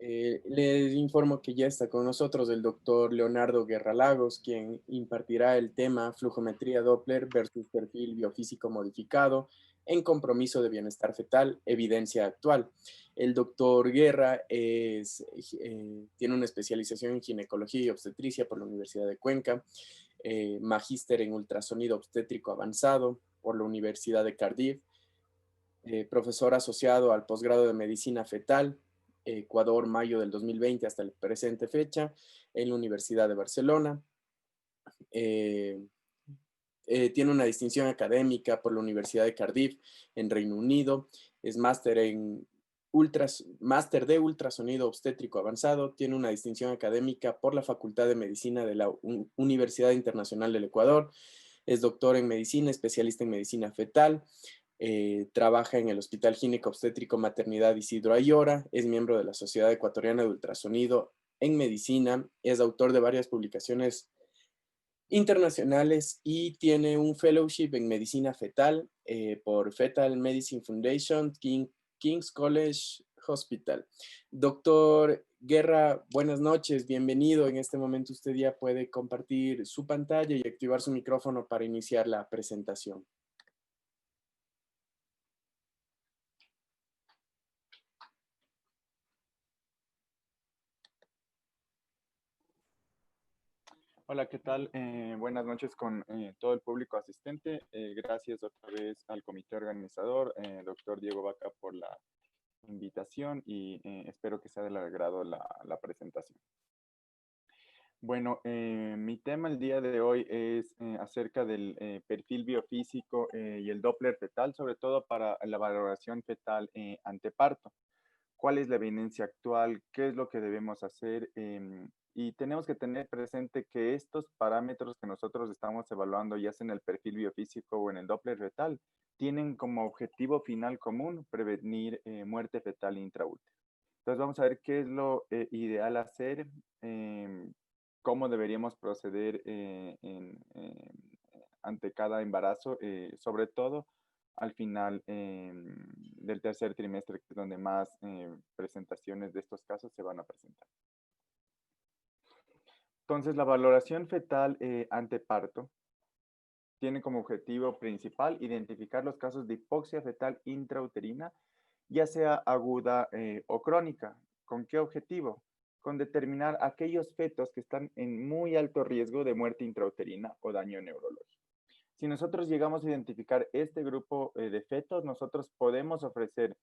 Les informo que ya está con nosotros el doctor Leonardo Guerra Lagos, quien impartirá el tema flujometría Doppler versus perfil biofísico modificado en compromiso de bienestar fetal, evidencia actual. El doctor Guerra tiene una especialización en ginecología y obstetricia por la Universidad de Cuenca, magíster en ultrasonido obstétrico avanzado por la Universidad de Cardiff, profesor asociado al posgrado de medicina fetal, Ecuador, mayo del 2020 hasta la presente fecha, en la Universidad de Barcelona. Eh, Tiene una distinción académica por la Universidad de Cardiff en Reino Unido. Es máster de ultrasonido obstétrico avanzado. Tiene una distinción académica por la Facultad de Medicina de la Universidad Internacional del Ecuador. Es doctor en medicina, especialista en medicina fetal. Trabaja en el Hospital Gineco Obstétrico Maternidad Isidro Ayora, es miembro de la Sociedad Ecuatoriana de Ultrasonido en Medicina, es autor de varias publicaciones internacionales y tiene un fellowship en medicina fetal por Fetal Medicine Foundation, King's College Hospital. Doctor Guerra, buenas noches, bienvenido. En este momento usted ya puede compartir su pantalla y activar su micrófono para iniciar la presentación. Hola, ¿qué tal? Buenas noches con todo el público asistente. Gracias otra vez al comité organizador, doctor Diego Vaca, por la invitación y espero que sea del agrado la presentación. Bueno, mi tema el día de hoy es acerca del perfil biofísico y el Doppler fetal, sobre todo para la valoración fetal ante parto. ¿Cuál es la evidencia actual? ¿Qué es lo que debemos hacer? Y tenemos que tener presente que estos parámetros que nosotros estamos evaluando, ya sea en el perfil biofísico o en el Doppler fetal, tienen como objetivo final común prevenir muerte fetal intraútero. Entonces vamos a ver qué es lo ideal hacer, cómo deberíamos proceder ante cada embarazo, sobre todo al final del tercer trimestre, que es donde más presentaciones de estos casos se van a presentar. Entonces, la valoración fetal ante parto tiene como objetivo principal identificar los casos de hipoxia fetal intrauterina, ya sea aguda o crónica. ¿Con qué objetivo? Con determinar aquellos fetos que están en muy alto riesgo de muerte intrauterina o daño neurológico. Si nosotros llegamos a identificar este grupo de fetos, nosotros podemos ofrecer,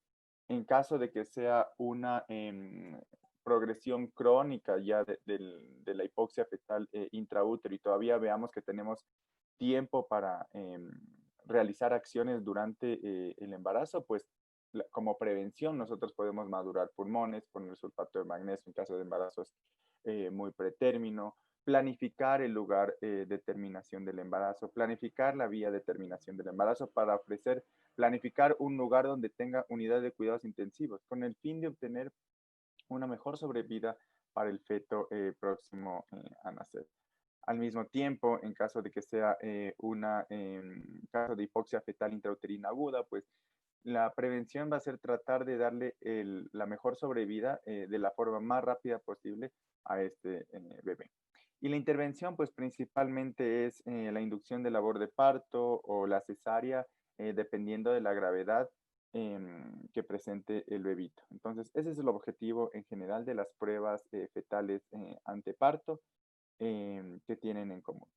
en caso de que sea una progresión crónica ya de la hipoxia fetal intraútero y todavía veamos que tenemos tiempo para realizar acciones durante el embarazo, pues como prevención nosotros podemos madurar pulmones, poner sulfato de magnesio en caso de embarazos muy pretérmino, planificar el lugar de terminación del embarazo, planificar la vía de terminación del embarazo para ofrecer, planificar un lugar donde tenga unidad de cuidados intensivos, con el fin de obtener una mejor sobrevida para el feto próximo a nacer. Al mismo tiempo, en caso de que sea caso de hipoxia fetal intrauterina aguda, pues la prevención va a ser tratar de darle la mejor sobrevida de la forma más rápida posible a este bebé. Y la intervención, pues principalmente es la inducción de labor de parto o la cesárea, dependiendo de la gravedad que presente el bebito. Entonces, ese es el objetivo en general de las pruebas fetales ante parto que tienen en común.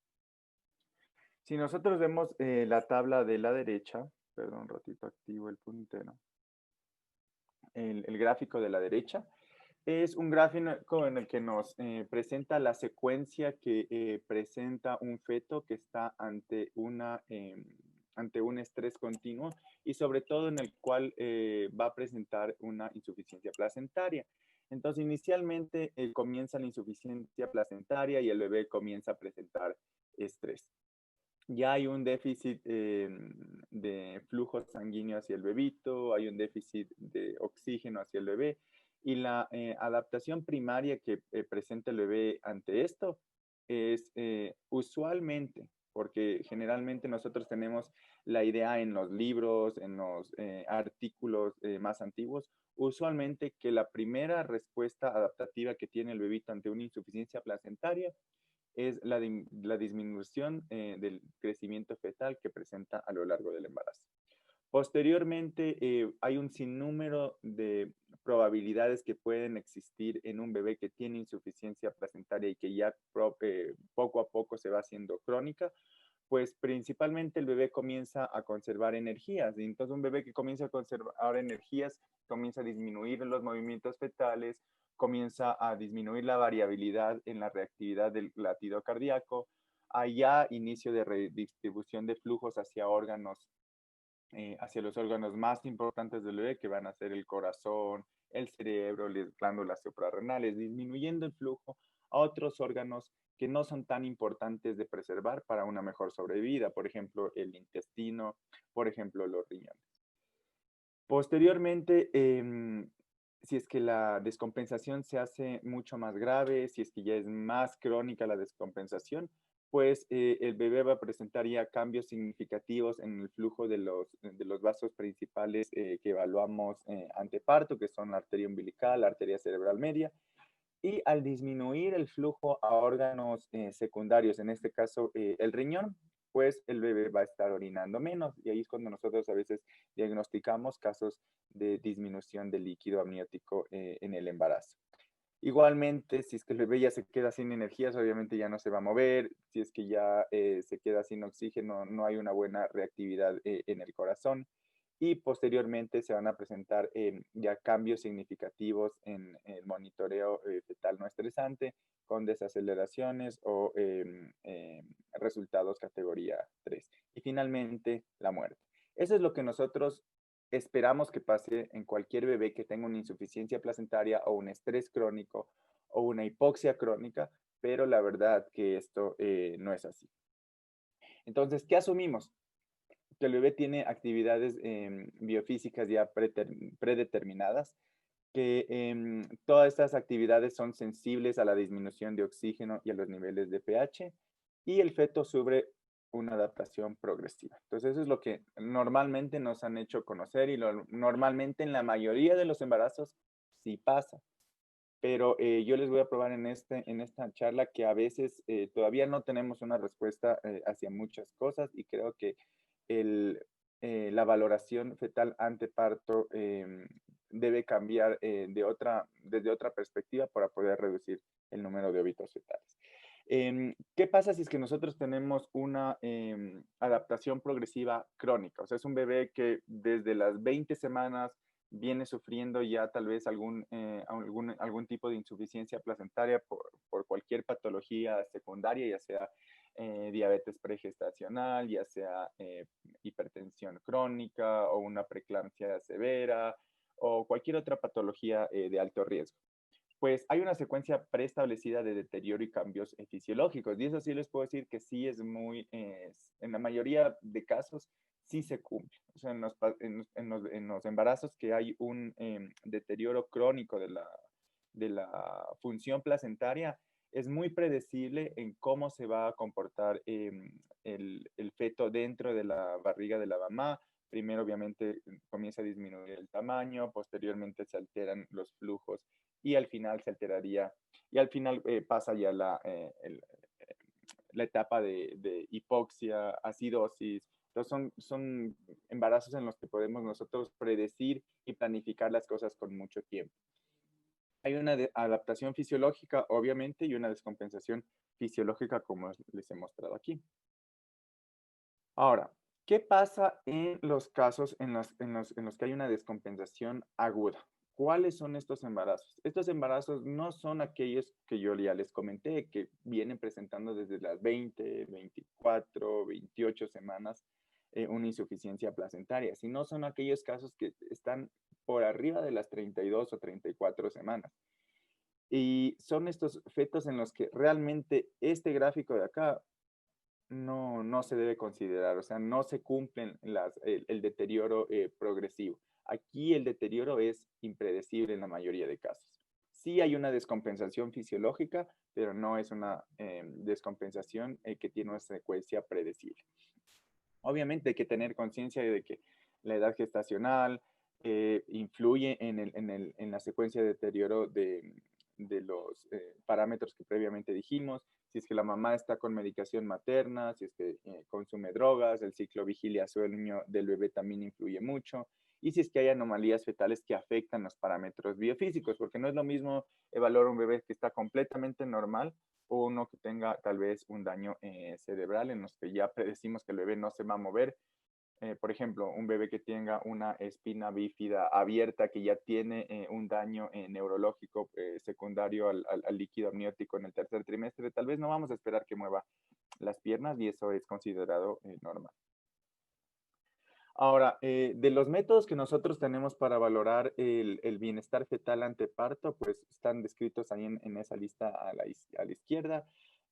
Si nosotros vemos la tabla de la derecha, perdón, un ratito activo el puntero, el gráfico de la derecha, es un gráfico en el que nos presenta la secuencia que presenta un feto que está ante un estrés continuo y sobre todo en el cual va a presentar una insuficiencia placentaria. Entonces, inicialmente comienza la insuficiencia placentaria y el bebé comienza a presentar estrés. Ya hay un déficit de flujo sanguíneo hacia el bebito, hay un déficit de oxígeno hacia el bebé y la adaptación primaria que presenta el bebé ante esto es usualmente, porque generalmente nosotros tenemos la idea en los libros, en los artículos más antiguos, usualmente que la primera respuesta adaptativa que tiene el bebito ante una insuficiencia placentaria es la disminución del crecimiento fetal que presenta a lo largo del embarazo. Posteriormente, hay un sinnúmero de probabilidades que pueden existir en un bebé que tiene insuficiencia placentaria y que ya poco a poco se va haciendo crónica, pues principalmente el bebé comienza a conservar energías. Y entonces un bebé que comienza a conservar energías comienza a disminuir los movimientos fetales, comienza a disminuir la variabilidad en la reactividad del latido cardíaco, hay ya inicio de redistribución de flujos hacia los órganos más importantes del bebé, que van a ser el corazón, el cerebro, las glándulas suprarrenales, disminuyendo el flujo a otros órganos que no son tan importantes de preservar para una mejor sobrevida, por ejemplo, el intestino, por ejemplo, los riñones. Posteriormente, si es que la descompensación se hace mucho más grave, si es que ya es más crónica la descompensación, pues el bebé va a presentar ya cambios significativos en el flujo de los vasos principales que evaluamos ante parto, que son la arteria umbilical, la arteria cerebral media, y al disminuir el flujo a órganos secundarios, en este caso el riñón, pues el bebé va a estar orinando menos. Y ahí es cuando nosotros a veces diagnosticamos casos de disminución del líquido amniótico en el embarazo. Igualmente, si es que el bebé ya se queda sin energías, obviamente ya no se va a mover. Si es que ya se queda sin oxígeno, no hay una buena reactividad en el corazón. Y posteriormente se van a presentar ya cambios significativos en el monitoreo fetal no estresante con desaceleraciones o resultados categoría 3. Y finalmente, la muerte. Eso es lo que nosotros esperamos que pase en cualquier bebé que tenga una insuficiencia placentaria o un estrés crónico o una hipoxia crónica, pero la verdad que esto no es así. Entonces, ¿qué asumimos? Que el bebé tiene actividades biofísicas ya predeterminadas, que todas estas actividades son sensibles a la disminución de oxígeno y a los niveles de pH, y el feto sufre una adaptación progresiva. Entonces, eso es lo que normalmente nos han hecho conocer y normalmente en la mayoría de los embarazos sí pasa. Pero yo les voy a probar en esta charla que a veces todavía no tenemos una respuesta hacia muchas cosas y creo que el, la valoración fetal anteparto debe cambiar desde otra perspectiva para poder reducir el número de óbitos fetales. ¿Qué pasa si es que nosotros tenemos una adaptación progresiva crónica? O sea, es un bebé que desde las 20 semanas viene sufriendo ya tal vez algún tipo de insuficiencia placentaria por cualquier patología secundaria, ya sea diabetes pregestacional, ya sea hipertensión crónica o una preeclampsia severa o cualquier otra patología de alto riesgo. Pues hay una secuencia preestablecida de deterioro y cambios fisiológicos, y eso sí les puedo decir que sí es en la mayoría de casos, sí se cumple. O sea, en los embarazos que hay un deterioro crónico de la función placentaria, es muy predecible en cómo se va a comportar el feto dentro de la barriga de la mamá. Primero, obviamente, comienza a disminuir el tamaño, posteriormente se alteran los flujos y al final se alteraría, y al final pasa ya la etapa de hipoxia, acidosis. Entonces son embarazos en los que podemos nosotros predecir y planificar las cosas con mucho tiempo. Hay una adaptación fisiológica, obviamente, y una descompensación fisiológica, como les he mostrado aquí. Ahora, ¿qué pasa en los casos en los que hay una descompensación aguda? ¿Cuáles son estos embarazos? Estos embarazos no son aquellos que yo ya les comenté, que vienen presentando desde las 20, 24, 28 semanas una insuficiencia placentaria, sino son aquellos casos que están por arriba de las 32 o 34 semanas. Y son estos fetos en los que realmente este gráfico de acá no se debe considerar, o sea, no se cumplen el deterioro progresivo. Aquí el deterioro es impredecible en la mayoría de casos. Sí hay una descompensación fisiológica, pero no es una descompensación que tiene una secuencia predecible. Obviamente hay que tener conciencia de que la edad gestacional influye en la secuencia de deterioro de los parámetros que previamente dijimos. Si es que la mamá está con medicación materna, si es que consume drogas, el ciclo vigilia-sueño del bebé también influye mucho. Y si es que hay anomalías fetales que afectan los parámetros biofísicos, porque no es lo mismo evaluar un bebé que está completamente normal o uno que tenga tal vez un daño cerebral en los que ya predecimos que el bebé no se va a mover. Por ejemplo, un bebé que tenga una espina bífida abierta, que ya tiene un daño neurológico secundario al líquido amniótico en el tercer trimestre, tal vez no vamos a esperar que mueva las piernas y eso es considerado normal. Ahora, de los métodos que nosotros tenemos para valorar el bienestar fetal ante parto, pues están descritos ahí en esa lista a la izquierda.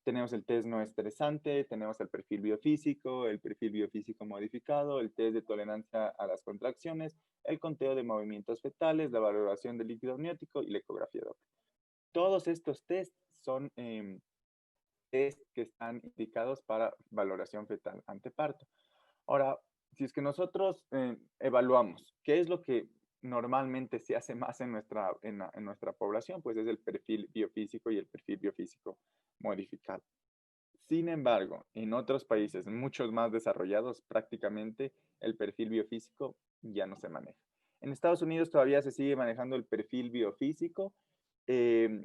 Tenemos el test no estresante, tenemos el perfil biofísico modificado, el test de tolerancia a las contracciones, el conteo de movimientos fetales, la valoración del líquido amniótico y la ecografía Doppler. Todos estos tests son test que están indicados para valoración fetal ante parto. Ahora, si es que nosotros evaluamos qué es lo que normalmente se hace más en nuestra población, pues es el perfil biofísico y el perfil biofísico modificado. Sin embargo, en otros países, muchos más desarrollados, prácticamente el perfil biofísico ya no se maneja. En Estados Unidos todavía se sigue manejando el perfil biofísico eh,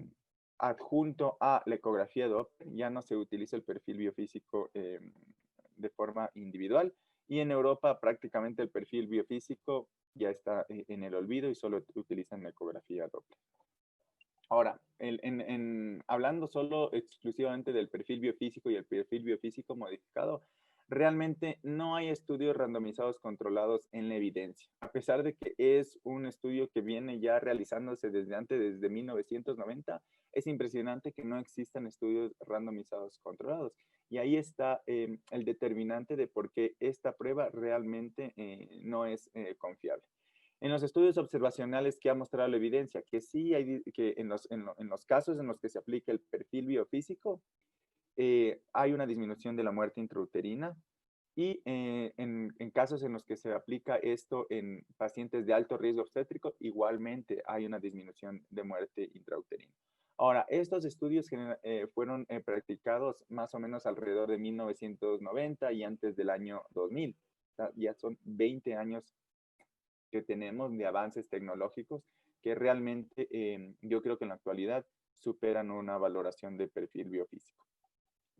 adjunto a la ecografía Doppler, ya no se utiliza el perfil biofísico de forma individual y en Europa prácticamente el perfil biofísico ya está en el olvido y solo utilizan la ecografía Doppler. Ahora, hablando solo exclusivamente del perfil biofísico y el perfil biofísico modificado, realmente no hay estudios randomizados controlados en la evidencia. A pesar de que es un estudio que viene ya realizándose desde 1990, es impresionante que no existan estudios randomizados controlados. Y ahí está el determinante de por qué esta prueba realmente no es confiable. En los estudios observacionales que ha mostrado la evidencia, que sí hay, que en los casos en los que se aplica el perfil biofísico, hay una disminución de la muerte intrauterina y en casos en los que se aplica esto en pacientes de alto riesgo obstétrico, igualmente hay una disminución de muerte intrauterina. Ahora, estos estudios fueron practicados más o menos alrededor de 1990 y antes del año 2000. O sea, ya son 20 años que tenemos de avances tecnológicos que realmente yo creo que en la actualidad superan una valoración de perfil biofísico.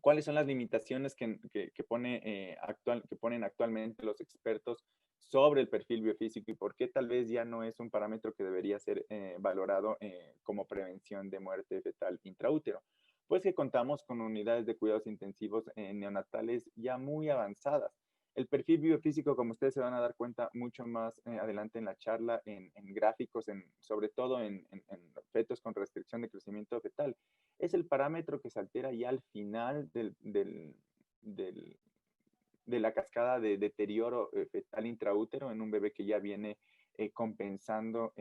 ¿Cuáles son las limitaciones que ponen actualmente los expertos sobre el perfil biofísico y por qué tal vez ya no es un parámetro que debería ser valorado como prevención de muerte fetal intraútero? Pues que contamos con unidades de cuidados intensivos neonatales ya muy avanzadas. El perfil biofísico, como ustedes se van a dar cuenta mucho más adelante en la charla, en gráficos, sobre todo en fetos con restricción de crecimiento fetal, es el parámetro que se altera ya al final de la cascada de deterioro fetal intraútero en un bebé que ya viene compensando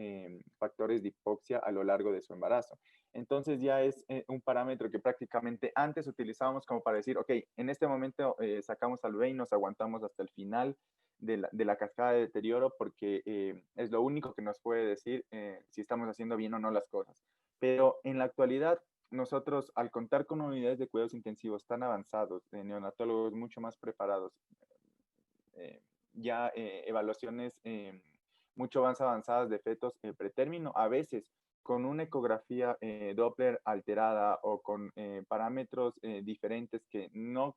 factores de hipoxia a lo largo de su embarazo. Entonces ya es un parámetro que prácticamente antes utilizábamos como para decir, ok, en este momento sacamos al bebé y nos aguantamos hasta el final de la cascada de deterioro porque es lo único que nos puede decir si estamos haciendo bien o no las cosas. Pero en la actualidad nosotros, al contar con unidades de cuidados intensivos tan avanzados, de neonatólogos mucho más preparados, ya evaluaciones mucho más avanzadas de fetos pretérmino, a veces con una ecografía Doppler alterada o con parámetros diferentes que no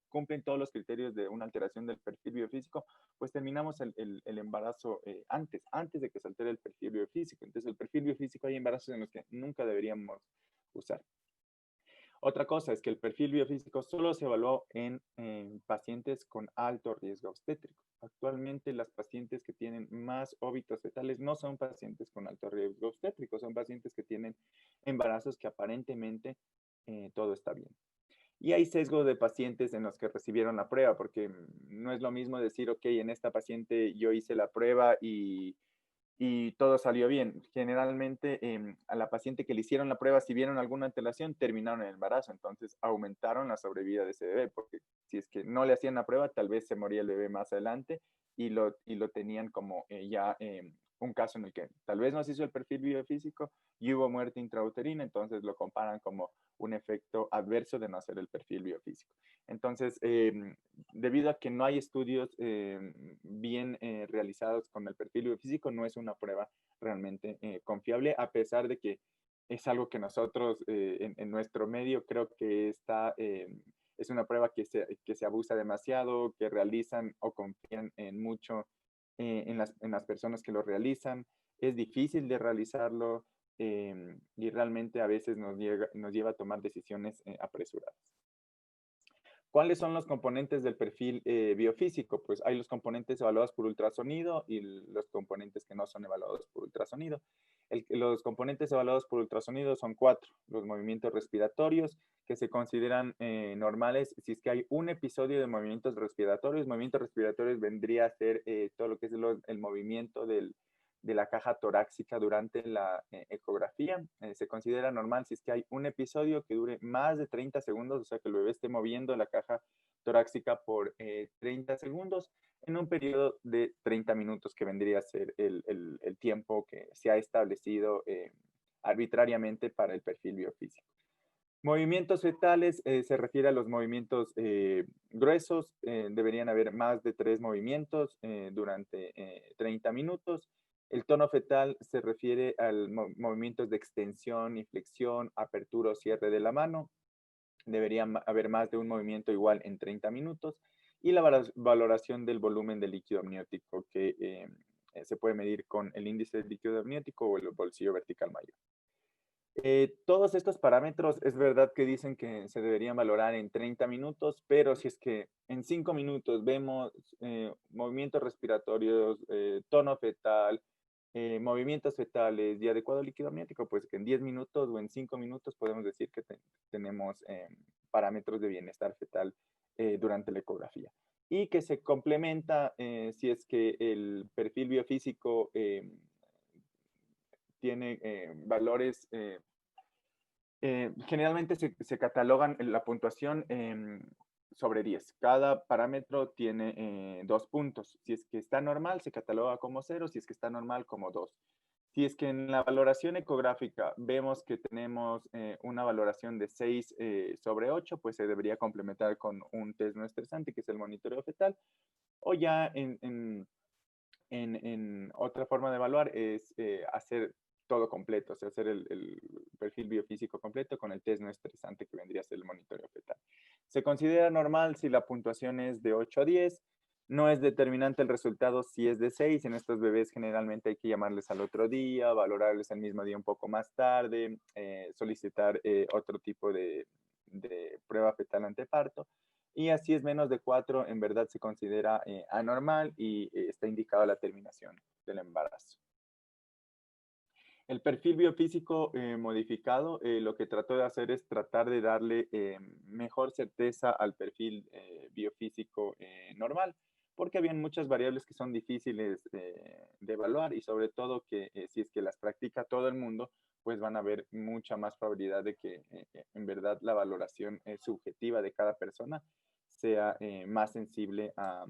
cumplen todos los criterios de una alteración del perfil biofísico, pues terminamos el embarazo antes de que se altere el perfil biofísico. Entonces, el perfil biofísico hay embarazos en los que nunca deberíamos usar. Otra cosa es que el perfil biofísico solo se evaluó en pacientes con alto riesgo obstétrico. Actualmente las pacientes que tienen más óbitos fetales no son pacientes con alto riesgo obstétrico, son pacientes que tienen embarazos que aparentemente todo está bien. Y hay sesgo de pacientes en los que recibieron la prueba, porque no es lo mismo decir, ok, en esta paciente yo hice la prueba y y todo salió bien. Generalmente a la paciente que le hicieron la prueba, si vieron alguna alteración, terminaron el embarazo, entonces aumentaron la sobrevida de ese bebé, porque si es que no le hacían la prueba, tal vez se moría el bebé más adelante y lo tenían como ya un caso en el que tal vez no se hizo el perfil biofísico y hubo muerte intrauterina, entonces lo comparan como un efecto adverso de no hacer el perfil biofísico. Entonces, debido a que no hay estudios bien realizados con el perfil biofísico, no es una prueba realmente confiable, a pesar de que es algo que nosotros en nuestro medio creo que es una prueba que se abusa demasiado, que realizan o confían en mucho en las personas que lo realizan. Es difícil de realizarlo y realmente a veces nos lleva a tomar decisiones apresuradas. ¿Cuáles son los componentes del perfil biofísico? Pues hay los componentes evaluados por ultrasonido y los componentes que no son evaluados por ultrasonido. Los componentes evaluados por ultrasonido son 4. Los movimientos respiratorios, que se consideran normales si es que hay un episodio de movimientos respiratorios. Movimientos respiratorios vendría a ser todo lo que es el movimiento de la caja torácica durante la ecografía. Se considera normal si es que hay un episodio que dure más de 30 segundos, o sea, que el bebé esté moviendo la caja torácica por 30 segundos en un periodo de 30 minutos, que vendría a ser el tiempo que se ha establecido arbitrariamente para el perfil biofísico. Movimientos fetales se refiere a los movimientos gruesos. Deberían haber más de 3 movimientos durante 30 minutos. El tono fetal se refiere a movimientos de extensión y flexión, apertura o cierre de la mano. Debería haber más de un movimiento igual en 30 minutos. Y la valoración del volumen del líquido amniótico, que se puede medir con el índice de líquido amniótico o el bolsillo vertical mayor. Todos estos parámetros es verdad que dicen que se deberían valorar en 30 minutos, pero si es que en 5 minutos vemos movimientos respiratorios, tono fetal, movimientos fetales y adecuado líquido amniótico, pues que en 10 minutos o en 5 minutos podemos decir que tenemos parámetros de bienestar fetal durante la ecografía. Y que se complementa si es que el perfil biofísico tiene valores, generalmente se catalogan la puntuación sobre 10. Cada parámetro tiene 2 puntos. Si es que está normal, se cataloga como 0, si es que está normal, como 2. Si es que en la valoración ecográfica vemos que tenemos una valoración de 6 sobre 8, pues se debería complementar con un test no estresante, que es el monitoreo fetal, o ya en otra forma de evaluar es hacer todo completo, o sea, hacer el perfil biofísico completo con el test no estresante, que vendría a ser el monitoreo fetal. Se considera normal si la puntuación es de 8 a 10. No es determinante el resultado si es de 6. En estos bebés generalmente hay que llamarles al otro día, valorarles el mismo día un poco más tarde, solicitar otro tipo de prueba fetal anteparto. Y así es menos de 4, en verdad se considera anormal y está indicada la terminación del embarazo. El perfil biofísico modificado lo que trató de hacer es tratar de darle mejor certeza al perfil biofísico normal, porque habían muchas variables que son difíciles de evaluar y sobre todo que si es que las practica todo el mundo, pues van a haber mucha más probabilidad de que en verdad la valoración subjetiva de cada persona sea más sensible a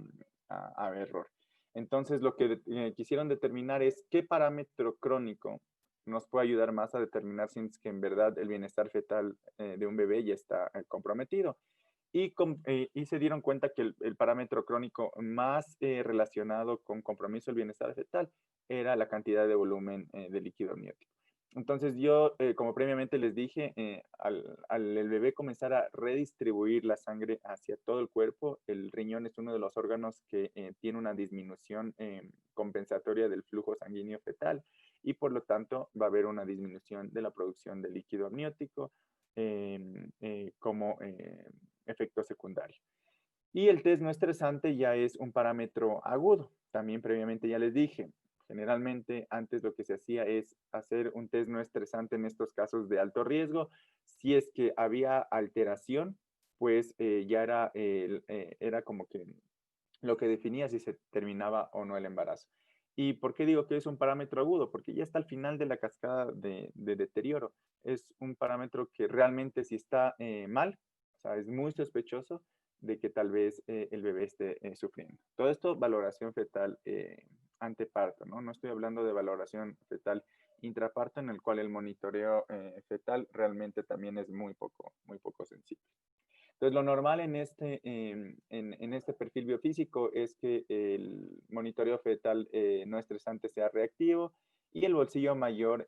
error. Entonces, lo que quisieron determinar es qué parámetro crónico nos puede ayudar más a determinar si es que en verdad el bienestar fetal de un bebé ya está comprometido. Y se dieron cuenta que el parámetro crónico más relacionado con compromiso del bienestar fetal era la cantidad de volumen de líquido amniótico. Entonces yo, como previamente les dije, al el bebé comenzar a redistribuir la sangre hacia todo el cuerpo, el riñón es uno de los órganos que tiene una disminución compensatoria del flujo sanguíneo fetal y por lo tanto va a haber una disminución de la producción de líquido amniótico como efecto secundario. Y el test no estresante ya es un parámetro agudo. También previamente ya les dije, generalmente antes lo que se hacía es hacer un test no estresante en estos casos de alto riesgo. Si es que había alteración, pues ya era como que lo que definía si se terminaba o no el embarazo. ¿Y por qué digo que es un parámetro agudo? Porque ya está al final de la cascada de deterioro. Es un parámetro que realmente si está mal, o sea, es muy sospechoso de que tal vez el bebé esté sufriendo. Todo esto, valoración fetal anteparto, ¿no? No estoy hablando de valoración fetal intraparto, en el cual el monitoreo fetal realmente también es muy poco sensible. Entonces, lo normal en este perfil biofísico es que el monitoreo fetal no estresante sea reactivo y el bolsillo mayor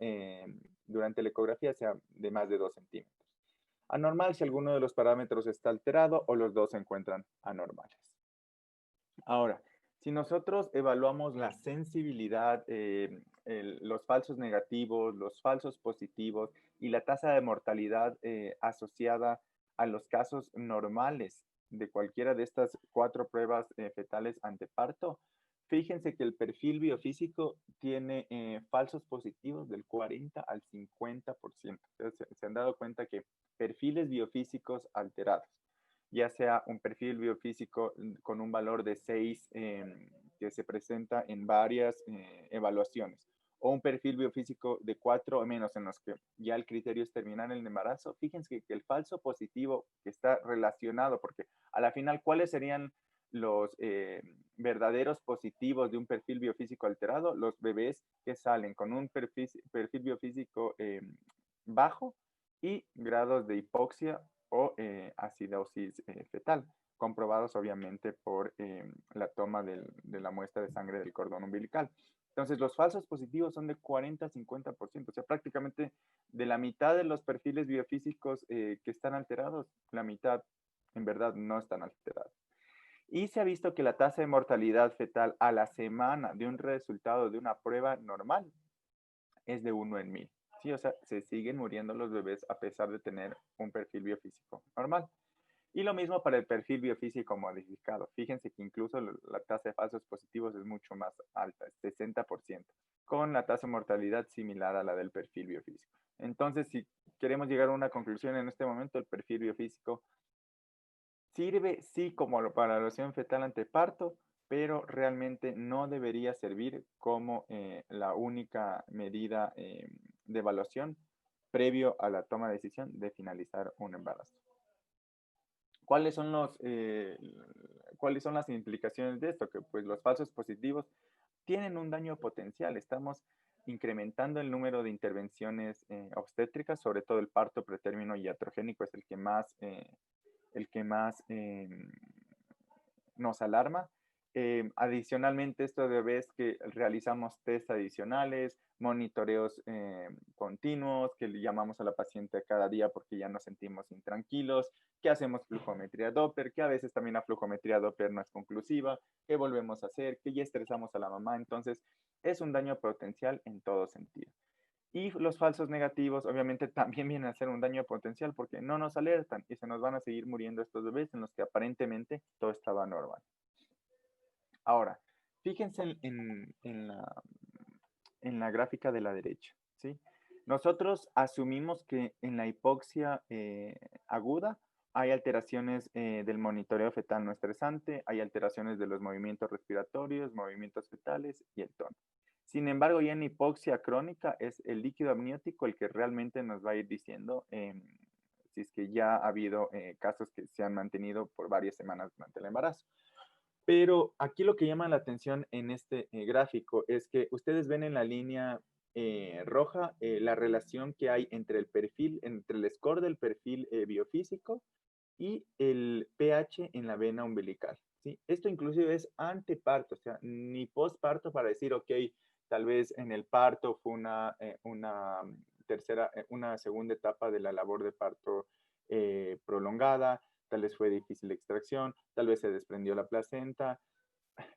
durante la ecografía sea de más de 2 centímetros. Anormal si alguno de los parámetros está alterado o los dos se encuentran anormales. Ahora, si nosotros evaluamos la sensibilidad, los falsos negativos, los falsos positivos y la tasa de mortalidad asociada a los casos normales de cualquiera de estas 4 pruebas fetales anteparto, fíjense que el perfil biofísico tiene falsos positivos del 40 al 50%. Entonces, se han dado cuenta que perfiles biofísicos alterados, ya sea un perfil biofísico con un valor de 6 que se presenta en varias evaluaciones, o un perfil biofísico de 4 o menos en los que ya el criterio es terminar el embarazo, fíjense que el falso positivo que está relacionado, porque a la final, ¿cuáles serían los verdaderos positivos de un perfil biofísico alterado? Los bebés que salen con un perfil biofísico bajo y grados de hipoxia o acidosis fetal, comprobados obviamente por la toma de la muestra de sangre del cordón umbilical. Entonces, los falsos positivos son de 40 a 50%, o sea, prácticamente de la mitad de los perfiles biofísicos que están alterados, la mitad en verdad no están alterados. Y se ha visto que la tasa de mortalidad fetal a la semana de un resultado de una prueba normal es de 1 en 1000. Sí, o sea, se siguen muriendo los bebés a pesar de tener un perfil biofísico normal. Y lo mismo para el perfil biofísico modificado. Fíjense que incluso la tasa de falsos positivos es mucho más alta, es 60%, con la tasa de mortalidad similar a la del perfil biofísico. Entonces, si queremos llegar a una conclusión en este momento, el perfil biofísico sirve, sí, como para la evaluación fetal anteparto, pero realmente no debería servir como la única medida de evaluación previo a la toma de decisión de finalizar un embarazo. ¿Cuáles son cuáles son las implicaciones de esto? Que pues los falsos positivos tienen un daño potencial. Estamos incrementando el número de intervenciones obstétricas, sobre todo el parto pretérmino y iatrogénico es el que más nos alarma. Adicionalmente, esto de vez que realizamos test adicionales, monitoreos continuos, que le llamamos a la paciente cada día porque ya nos sentimos intranquilos, que hacemos flujometría Doppler, que a veces también la flujometría Doppler no es conclusiva, que volvemos a hacer, que ya estresamos a la mamá. Entonces, es un daño potencial en todo sentido. Y los falsos negativos obviamente también vienen a ser un daño potencial porque no nos alertan y se nos van a seguir muriendo estos bebés en los que aparentemente todo estaba normal. Ahora, fíjense en la gráfica de la derecha, ¿sí? Nosotros asumimos que en la hipoxia aguda hay alteraciones del monitoreo fetal no estresante, hay alteraciones de los movimientos respiratorios, movimientos fetales y el tono. Sin embargo, ya en hipoxia crónica es el líquido amniótico el que realmente nos va a ir diciendo si es que ya ha habido casos que se han mantenido por varias semanas durante el embarazo. Pero aquí lo que llama la atención en este gráfico es que ustedes ven en la línea roja la relación que hay entre el perfil, entre el score del perfil biofísico y el pH en la vena umbilical, ¿sí? Esto inclusive es anteparto, o sea, ni postparto para decir, ok, tal vez en el parto fue una segunda etapa de la labor de parto prolongada, tal vez fue difícil la extracción, tal vez se desprendió la placenta,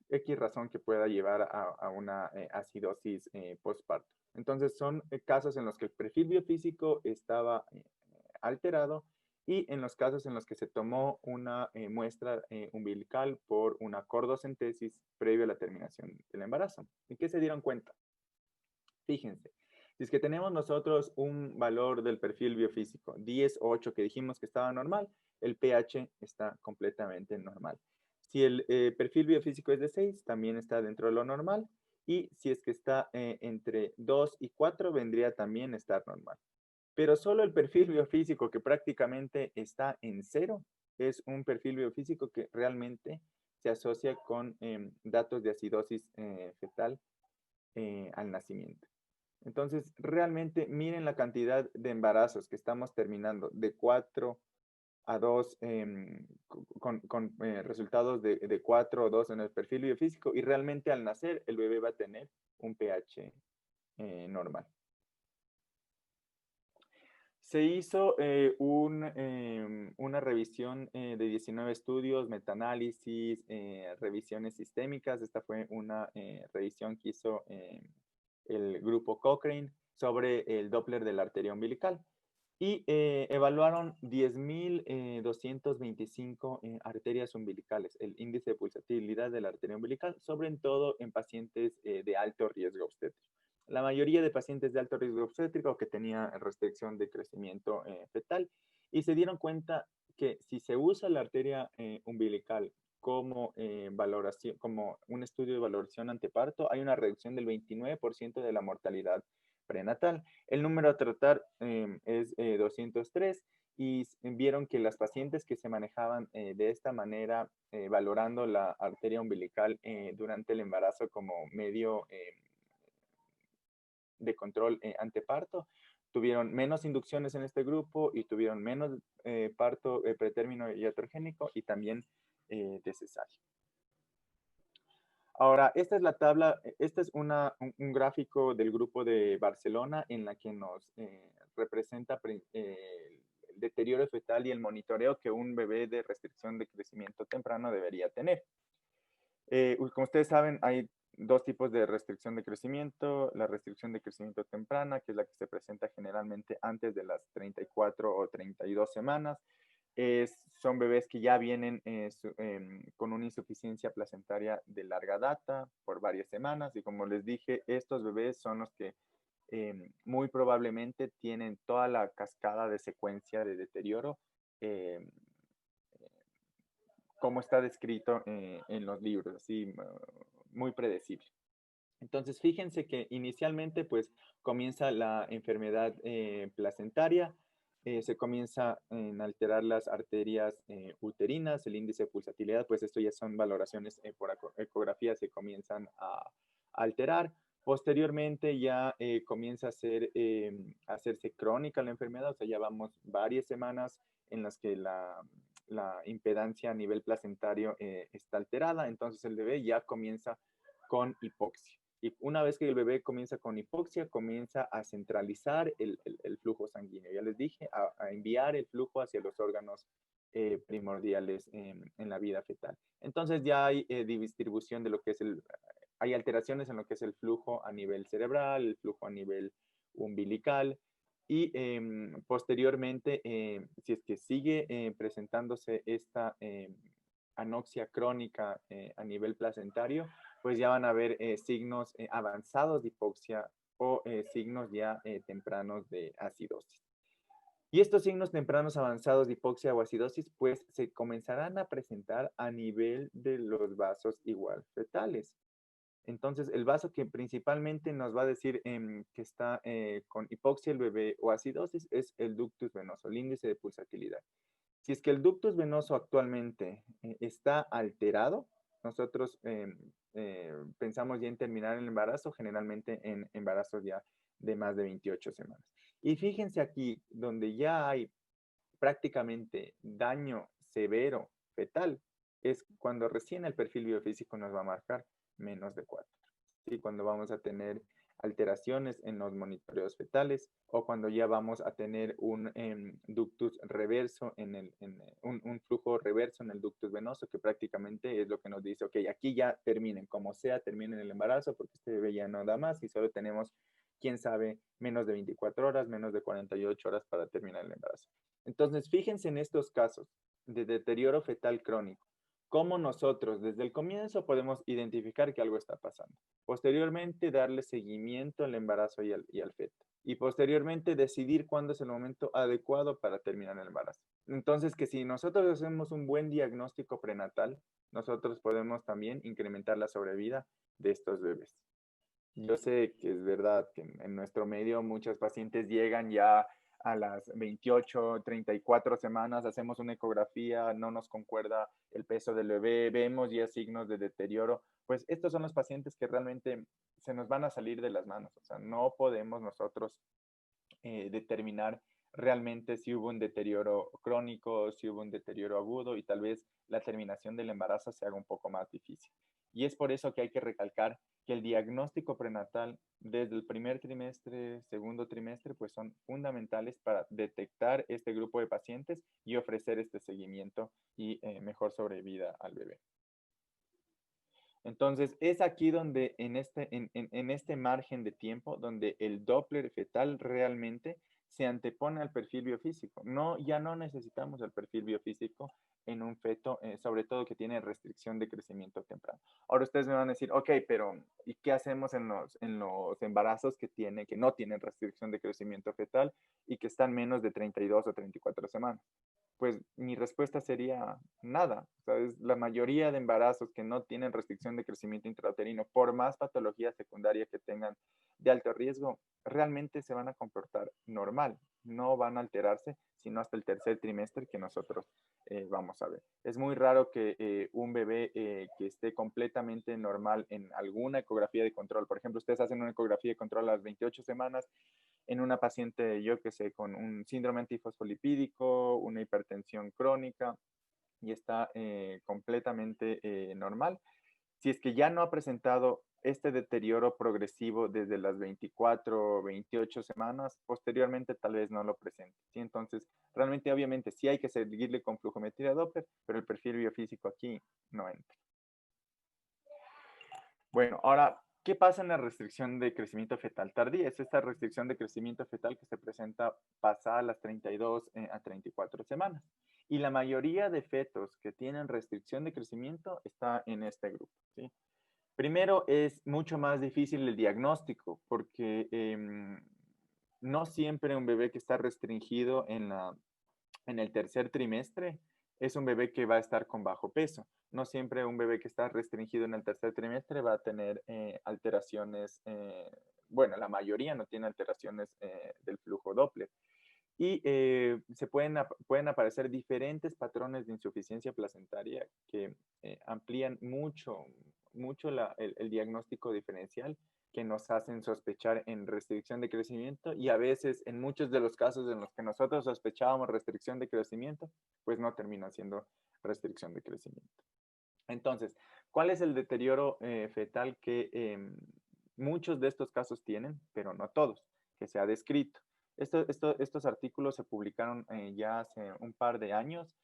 X razón que pueda llevar a una acidosis postparto. Entonces son casos en los que el perfil biofísico estaba alterado y en los casos en los que se tomó una muestra umbilical por una cordocentesis previo a la terminación del embarazo. ¿Y qué se dieron cuenta? Fíjense, si es que tenemos nosotros un valor del perfil biofísico 10 o 8 que dijimos que estaba normal, el pH está completamente normal. Si el perfil biofísico es de 6, también está dentro de lo normal. y si es que está entre 2 y 4 vendría también a estar normal. Pero solo el perfil biofísico que prácticamente está en cero es un perfil biofísico que realmente se asocia con datos de acidosis fetal al nacimiento. Entonces, realmente miren la cantidad de embarazos que estamos terminando de 4 a 2 con resultados de 4 o 2 en el perfil biofísico y realmente al nacer el bebé va a tener un pH normal. Se hizo una revisión de 19 estudios, metaanálisis, revisiones sistémicas. Esta fue una revisión que hizo el grupo Cochrane sobre el Doppler de la arteria umbilical. Y evaluaron 10.225 arterias umbilicales, el índice de pulsatilidad de la arteria umbilical, sobre todo en pacientes de alto riesgo obstétrico. La mayoría de pacientes de alto riesgo obstétrico que tenía restricción de crecimiento fetal y se dieron cuenta que si se usa la arteria umbilical como valoración, como un estudio de valoración anteparto, hay una reducción del 29% de la mortalidad prenatal. El número a tratar es 203 y vieron que las pacientes que se manejaban de esta manera, valorando la arteria umbilical durante el embarazo como medio de control anteparto, tuvieron menos inducciones en este grupo y tuvieron menos parto pretérmino iatrogénico y también de cesárea. Ahora, esta es la tabla, este es un gráfico del grupo de Barcelona en la que nos representa el deterioro fetal y el monitoreo que un bebé de restricción de crecimiento temprano debería tener. Como ustedes saben, hay dos tipos de restricción de crecimiento. La restricción de crecimiento temprana, que es la que se presenta generalmente antes de las 34 o 32 semanas. Son bebés que ya vienen con una insuficiencia placentaria de larga data por varias semanas y como les dije, estos bebés son los que muy probablemente tienen toda la cascada de secuencia de deterioro como está descrito en los libros, así muy predecible. Entonces, fíjense que inicialmente pues comienza la enfermedad placentaria, se comienza a alterar las arterias uterinas, el índice de pulsatilidad, pues esto ya son valoraciones por ecografía, se comienzan a alterar. Posteriormente ya comienza a hacerse crónica la enfermedad, o sea, ya vamos varias semanas en las que la impedancia a nivel placentario está alterada, entonces el bebé ya comienza con hipoxia. Y una vez que el bebé comienza con hipoxia, comienza a centralizar el flujo sanguíneo. Ya les dije, a enviar el flujo hacia los órganos primordiales en la vida fetal. Entonces ya hay distribución de lo que es hay alteraciones en lo que es el flujo a nivel cerebral, el flujo a nivel umbilical, y posteriormente, si es que sigue presentándose esta anoxia crónica a nivel placentario, pues ya van a haber signos avanzados de hipoxia o signos ya tempranos de acidosis. Y estos signos tempranos avanzados de hipoxia o acidosis, pues se comenzarán a presentar a nivel de los vasos igual fetales. Entonces, el vaso que principalmente nos va a decir que está con hipoxia el bebé o acidosis es el ductus venoso, el índice de pulsatilidad. Si es que el ductus venoso actualmente está alterado, nosotros pensamos ya en terminar el embarazo, generalmente en embarazos ya de más de 28 semanas. Y fíjense aquí, donde ya hay prácticamente daño severo fetal, es cuando recién el perfil biofísico nos va a marcar menos de 4. ¿Sí? Cuando vamos a tener alteraciones en los monitoreos fetales o cuando ya vamos a tener un ductus reverso un flujo reverso en el ductus venoso, que prácticamente es lo que nos dice, ok, aquí ya terminen, como sea, terminen el embarazo porque este bebé ya no da más y solo tenemos, quién sabe, menos de 24 horas, menos de 48 horas para terminar el embarazo. Entonces, fíjense en estos casos de deterioro fetal crónico, cómo nosotros desde el comienzo podemos identificar que algo está pasando. Posteriormente, darle seguimiento al embarazo y al feto. Y posteriormente, decidir cuándo es el momento adecuado para terminar el embarazo. Entonces, que si nosotros hacemos un buen diagnóstico prenatal, nosotros podemos también incrementar la sobrevida de estos bebés. Yo sé que es verdad que en nuestro medio muchos pacientes llegan ya a las 28, 34 semanas, hacemos una ecografía, no nos concuerda el peso del bebé, vemos ya signos de deterioro. Pues estos son los pacientes que realmente se nos van a salir de las manos. O sea, no podemos nosotros determinar realmente si hubo un deterioro crónico, si hubo un deterioro agudo y tal vez la terminación del embarazo se haga un poco más difícil. Y es por eso que hay que recalcar que el diagnóstico prenatal desde el primer trimestre, segundo trimestre, pues son fundamentales para detectar este grupo de pacientes y ofrecer este seguimiento y mejor sobrevida al bebé. Entonces, es aquí donde en este margen de tiempo, donde el Doppler fetal realmente se antepone al perfil biofísico. No, ya no necesitamos el perfil biofísico en un feto, sobre todo que tiene restricción de crecimiento temprano. Ahora ustedes me van a decir, ok, pero ¿y qué hacemos en los embarazos que no tienen restricción de crecimiento fetal y que están menos de 32 o 34 semanas? Pues mi respuesta sería nada. ¿Sabes? La mayoría de embarazos que no tienen restricción de crecimiento intrauterino, por más patología secundaria que tengan de alto riesgo, realmente se van a comportar normal. No van a alterarse, sino hasta el tercer trimestre que nosotros vamos a ver. Es muy raro que un bebé que esté completamente normal en alguna ecografía de control, por ejemplo, ustedes hacen una ecografía de control a las 28 semanas en una paciente, yo que sé, con un síndrome antifosfolipídico, una hipertensión crónica y está completamente normal. Si es que ya no ha presentado este deterioro progresivo desde las 24 o 28 semanas, posteriormente tal vez no lo presente. ¿Sí? Entonces, realmente, obviamente, sí hay que seguirle con flujometría Doppler, pero el perfil biofísico aquí no entra. Bueno, ahora, ¿qué pasa en la restricción de crecimiento fetal tardía? Es esta restricción de crecimiento fetal que se presenta pasada las 32 a 34 semanas. Y la mayoría de fetos que tienen restricción de crecimiento está en este grupo. ¿Sí? Primero, es mucho más difícil el diagnóstico porque no siempre un bebé que está restringido en el tercer trimestre es un bebé que va a estar con bajo peso. No siempre un bebé que está restringido en el tercer trimestre va a tener alteraciones, bueno, la mayoría no tiene alteraciones del flujo Doppler. Y pueden aparecer diferentes patrones de insuficiencia placentaria que amplían mucho el diagnóstico diferencial que nos hacen sospechar en restricción de crecimiento y a veces en muchos de los casos en los que nosotros sospechábamos restricción de crecimiento, pues no termina siendo restricción de crecimiento. Entonces, ¿cuál es el deterioro fetal que muchos de estos casos tienen, pero no todos, que se ha descrito? Estos artículos se publicaron ya hace un par de años.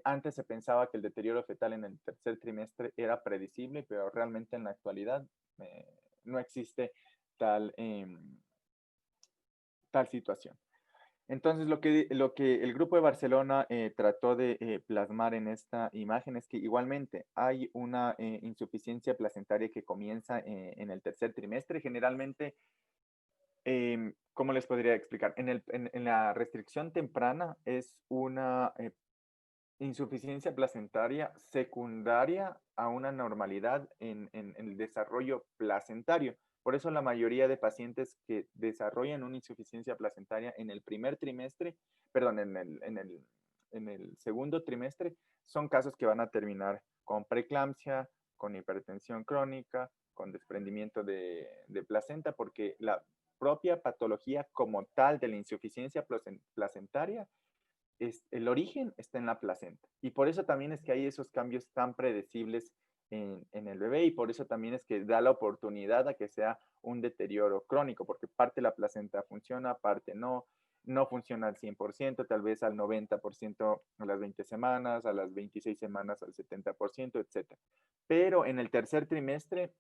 Antes se pensaba que el deterioro fetal en el tercer trimestre era predecible, pero realmente en la actualidad eh, no existe tal, tal situación. Entonces, lo que el grupo de Barcelona trató de plasmar en esta imagen es que igualmente hay una insuficiencia placentaria que comienza en el tercer trimestre. Generalmente, ¿cómo les podría explicar? En la restricción temprana es una insuficiencia placentaria secundaria a una normalidad en el desarrollo placentario. Por eso la mayoría de pacientes que desarrollan una insuficiencia placentaria en el primer trimestre, perdón, en el segundo trimestre, son casos que van a terminar con preeclampsia, con hipertensión crónica, con desprendimiento de placenta, porque la propia patología como tal de la insuficiencia placentaria el origen está en la placenta. Y por eso también es que hay esos cambios tan predecibles en el bebé y por eso también es que da la oportunidad a que sea un deterioro crónico, porque parte de la placenta funciona, parte no, no funciona al 100%, tal vez al 90% a las 20 semanas, a las 26 semanas al 70%, etc. Pero en el tercer trimestre,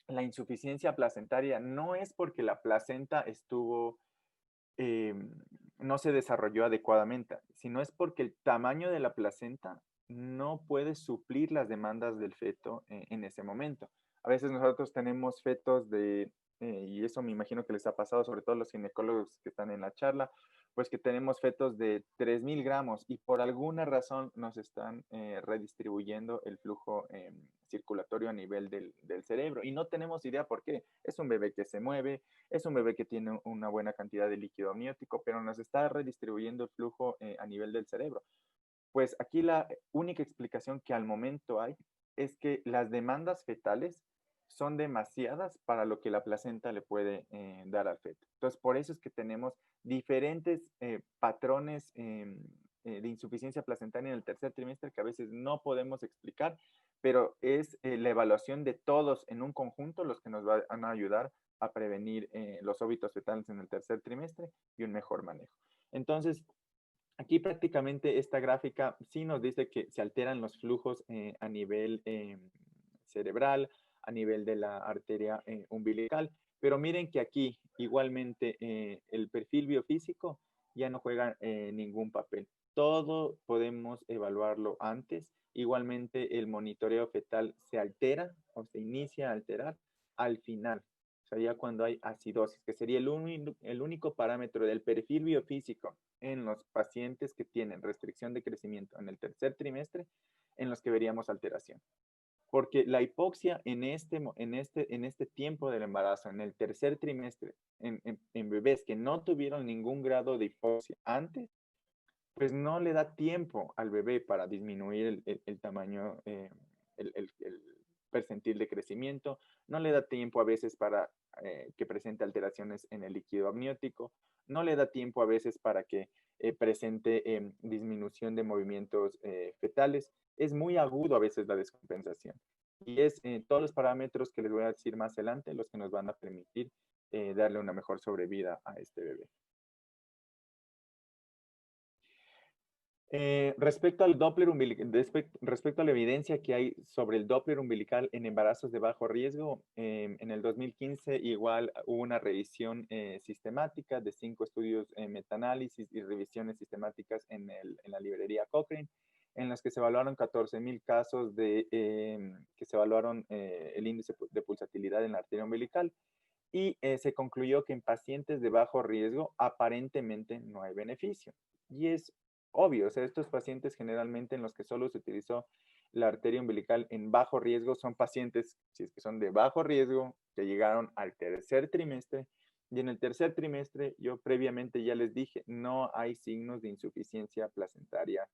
la insuficiencia placentaria no es porque la placenta estuvo eh, no se desarrolló adecuadamente, sino es porque el tamaño de la placenta no puede suplir las demandas del feto en ese momento. A veces nosotros tenemos fetos de y eso me imagino que les ha pasado, sobre todo a los ginecólogos que están en la charla, pues que tenemos fetos de 3.000 gramos y por alguna razón nos están redistribuyendo el flujo circulatorio a nivel del cerebro y no tenemos idea por qué. Es un bebé que se mueve, es un bebé que tiene una buena cantidad de líquido amniótico, pero nos está redistribuyendo el flujo a nivel del cerebro. Pues aquí la única explicación que al momento hay es que las demandas fetales son demasiadas para lo que la placenta le puede dar al feto. Entonces, por eso es que tenemos diferentes patrones de insuficiencia placentaria en el tercer trimestre que a veces no podemos explicar, pero es la evaluación de todos en un conjunto los que nos van a ayudar a prevenir los óbitos fetales en el tercer trimestre y un mejor manejo. Entonces, aquí prácticamente esta gráfica sí nos dice que se alteran los flujos a nivel cerebral, a nivel de la arteria umbilical, pero miren que aquí igualmente el perfil biofísico ya no juega ningún papel. Todo podemos evaluarlo antes. Igualmente el monitoreo fetal se altera o se inicia a alterar al final. O sea, ya cuando hay acidosis, que sería el único parámetro del perfil biofísico en los pacientes que tienen restricción de crecimiento en el tercer trimestre, en los que veríamos alteración. Porque la hipoxia en este tiempo del embarazo, en el tercer trimestre, en bebés que no tuvieron ningún grado de hipoxia antes, pues no le da tiempo al bebé para disminuir el tamaño, el percentil de crecimiento, no le da tiempo a veces para que presente alteraciones en el líquido amniótico, no le da tiempo a veces para que presente disminución de movimientos fetales. Es muy agudo a veces la descompensación. Y es todos los parámetros que les voy a decir más adelante los que nos van a permitir darle una mejor sobrevida a este bebé. Respecto al Doppler umbilical, respecto a la evidencia que hay sobre el Doppler umbilical en embarazos de bajo riesgo, en el 2015 igual hubo una revisión sistemática de 5 estudios metanálisis y revisiones sistemáticas en la librería Cochrane, en las que se evaluaron 14,000 casos que se evaluaron el índice de pulsatilidad en la arteria umbilical y se concluyó que en pacientes de bajo riesgo aparentemente no hay beneficio. Y es obvio, o sea, estos pacientes generalmente en los que solo se utilizó la arteria umbilical en bajo riesgo son pacientes, si es que son de bajo riesgo, que llegaron al tercer trimestre. Y en el tercer trimestre, yo previamente ya les dije, no hay signos de insuficiencia placentaria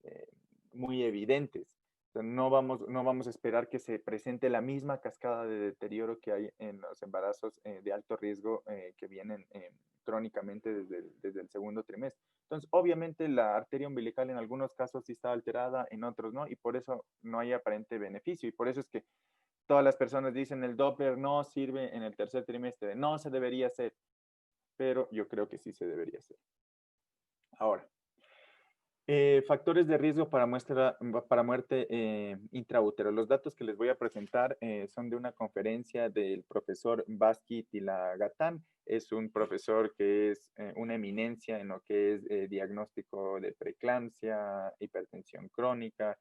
eh, muy evidentes. O sea, no vamos a esperar que se presente la misma cascada de deterioro que hay en los embarazos de alto riesgo que vienen crónicamente desde el segundo trimestre. Entonces, obviamente la arteria umbilical en algunos casos sí está alterada, en otros no, y por eso no hay aparente beneficio. Y por eso es que todas las personas dicen el Doppler no sirve en el tercer trimestre, no se debería hacer, pero yo creo que sí se debería hacer. Ahora, factores de riesgo para muerte intraútero. Los datos que les voy a presentar son de una conferencia del profesor Baski Tilagatán. Es un profesor que es una eminencia en lo que es diagnóstico de preeclampsia, hipertensión crónica,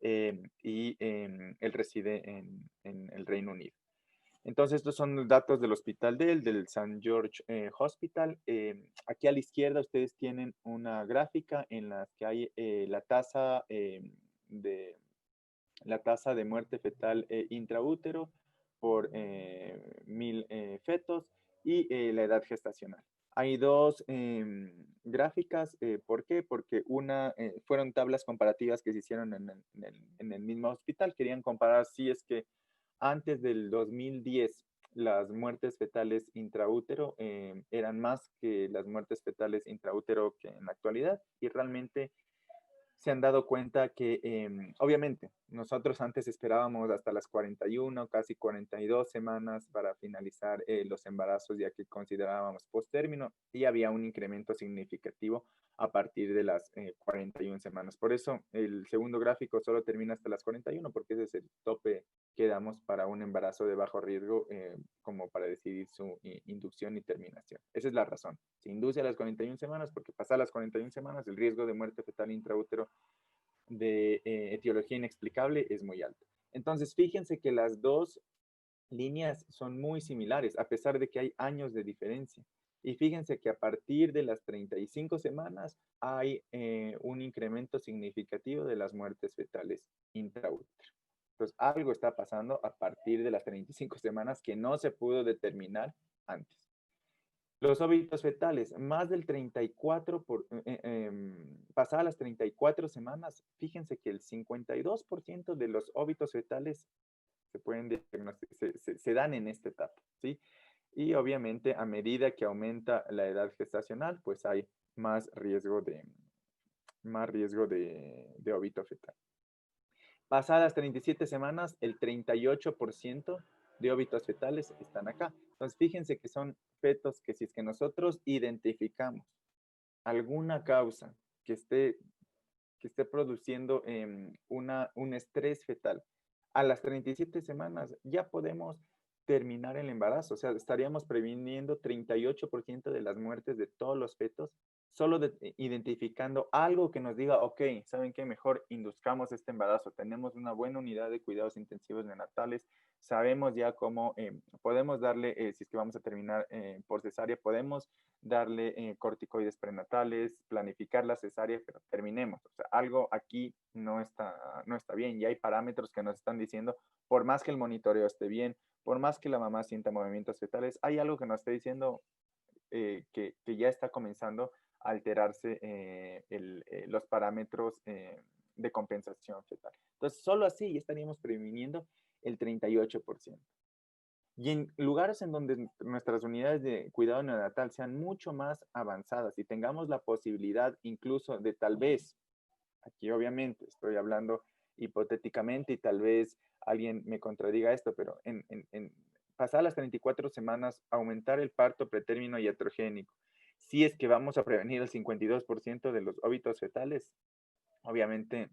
y él reside en el Reino Unido. Entonces, estos son datos del hospital del St. George Hospital. Aquí a la izquierda ustedes tienen una gráfica en la que hay la tasa de muerte fetal intraútero por 1,000 fetos y la edad gestacional. Hay dos gráficas. ¿Por qué? Porque una fueron tablas comparativas que se hicieron en el mismo hospital. Querían comparar si es que antes del 2010 las muertes fetales intraútero eran más que las muertes fetales intraútero que en la actualidad y realmente se han dado cuenta que, obviamente, nosotros antes esperábamos hasta las 41, casi 42 semanas para finalizar los embarazos, ya que considerábamos post-término, y había un incremento significativo a partir de las 41 semanas. Por eso, el segundo gráfico solo termina hasta las 41, porque ese es el tope que damos para un embarazo de bajo riesgo, como para decidir su inducción y terminación. Esa es la razón. Se induce a las 41 semanas porque pasadas las 41 semanas el riesgo de muerte fetal intraútero de etiología inexplicable es muy alto. Entonces, fíjense que las dos líneas son muy similares, a pesar de que hay años de diferencia. Y fíjense que a partir de las 35 semanas hay un incremento significativo de las muertes fetales intraútero. Entonces, algo está pasando a partir de las 35 semanas que no se pudo determinar antes. Los óbitos fetales, más del 34, pasadas las 34 semanas, fíjense que el 52% de los óbitos fetales se dan en esta etapa, ¿sí? Y obviamente a medida que aumenta la edad gestacional, pues hay más riesgo de óbito fetal. Pasadas 37 semanas, el 38% de óbitos fetales están acá. Entonces, fíjense que son fetos que si es que nosotros identificamos alguna causa que esté produciendo un estrés fetal, a las 37 semanas ya podemos terminar el embarazo. O sea, estaríamos previniendo 38% de las muertes de todos los fetos, solo identificando algo que nos diga, ok, ¿saben qué? Mejor induzcamos este embarazo. Tenemos una buena unidad de cuidados intensivos neonatales. Sabemos ya cómo podemos darle, si es que vamos a terminar por cesárea, podemos darle corticoides prenatales, planificar la cesárea, pero terminemos. O sea, algo aquí no está bien y hay parámetros que nos están diciendo, por más que el monitoreo esté bien, por más que la mamá sienta movimientos fetales, hay algo que nos está diciendo que ya está comenzando a alterarse los parámetros de compensación fetal. Entonces, solo así ya estaríamos previniendo el 38%. Y en lugares en donde nuestras unidades de cuidado neonatal sean mucho más avanzadas y tengamos la posibilidad incluso de tal vez, aquí obviamente estoy hablando hipotéticamente y tal vez alguien me contradiga esto, pero en pasar las 34 semanas, aumentar el parto pretérmino iatrogénico, si es que vamos a prevenir el 52% de los óbitos fetales, obviamente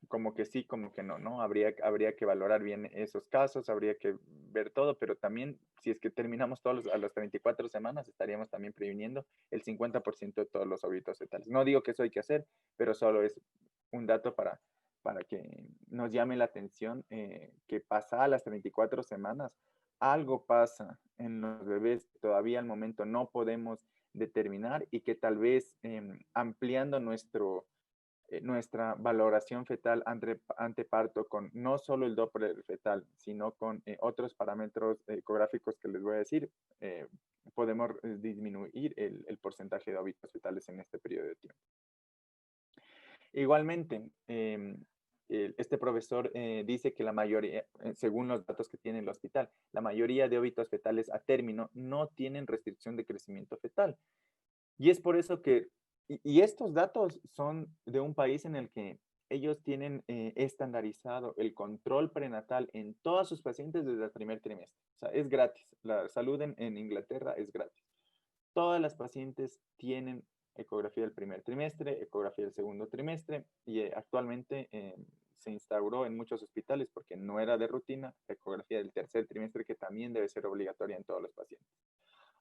como que sí, como que no, ¿no? Habría que valorar bien esos casos, habría que ver todo, pero también si es que terminamos todos a las 34 semanas, estaríamos también previniendo el 50% de todos los óbitos fetales. No digo que eso hay que hacer, pero solo es un dato para que nos llame la atención que pasadas las 34 semanas, algo pasa en los bebés que todavía al momento no podemos determinar y que tal vez ampliando nuestra valoración fetal ante parto con no solo el Doppler fetal, sino con otros parámetros ecográficos que les voy a decir, podemos disminuir el porcentaje de óbitos fetales en este periodo de tiempo. Igualmente, este profesor dice que la mayoría, según los datos que tiene el hospital, la mayoría de óbitos fetales a término no tienen restricción de crecimiento fetal. Y es por eso que, y estos datos son de un país en el que ellos tienen estandarizado el control prenatal en todas sus pacientes desde el primer trimestre. O sea, es gratis. La salud en Inglaterra es gratis. Todas las pacientes tienen ecografía del primer trimestre, ecografía del segundo trimestre y actualmente se instauró en muchos hospitales porque no era de rutina, ecografía del tercer trimestre que también debe ser obligatoria en todos los pacientes.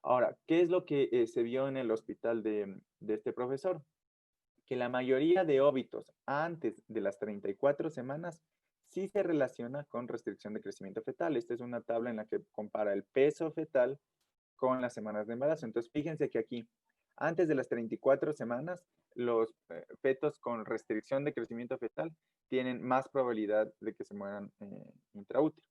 Ahora, ¿qué es lo que se vio en el hospital de este profesor? Que la mayoría de óbitos antes de las 34 semanas sí se relaciona con restricción de crecimiento fetal. Esta es una tabla en la que compara el peso fetal con las semanas de embarazo. Entonces, fíjense que aquí, antes de las 34 semanas, los fetos con restricción de crecimiento fetal tienen más probabilidad de que se mueran intraútero.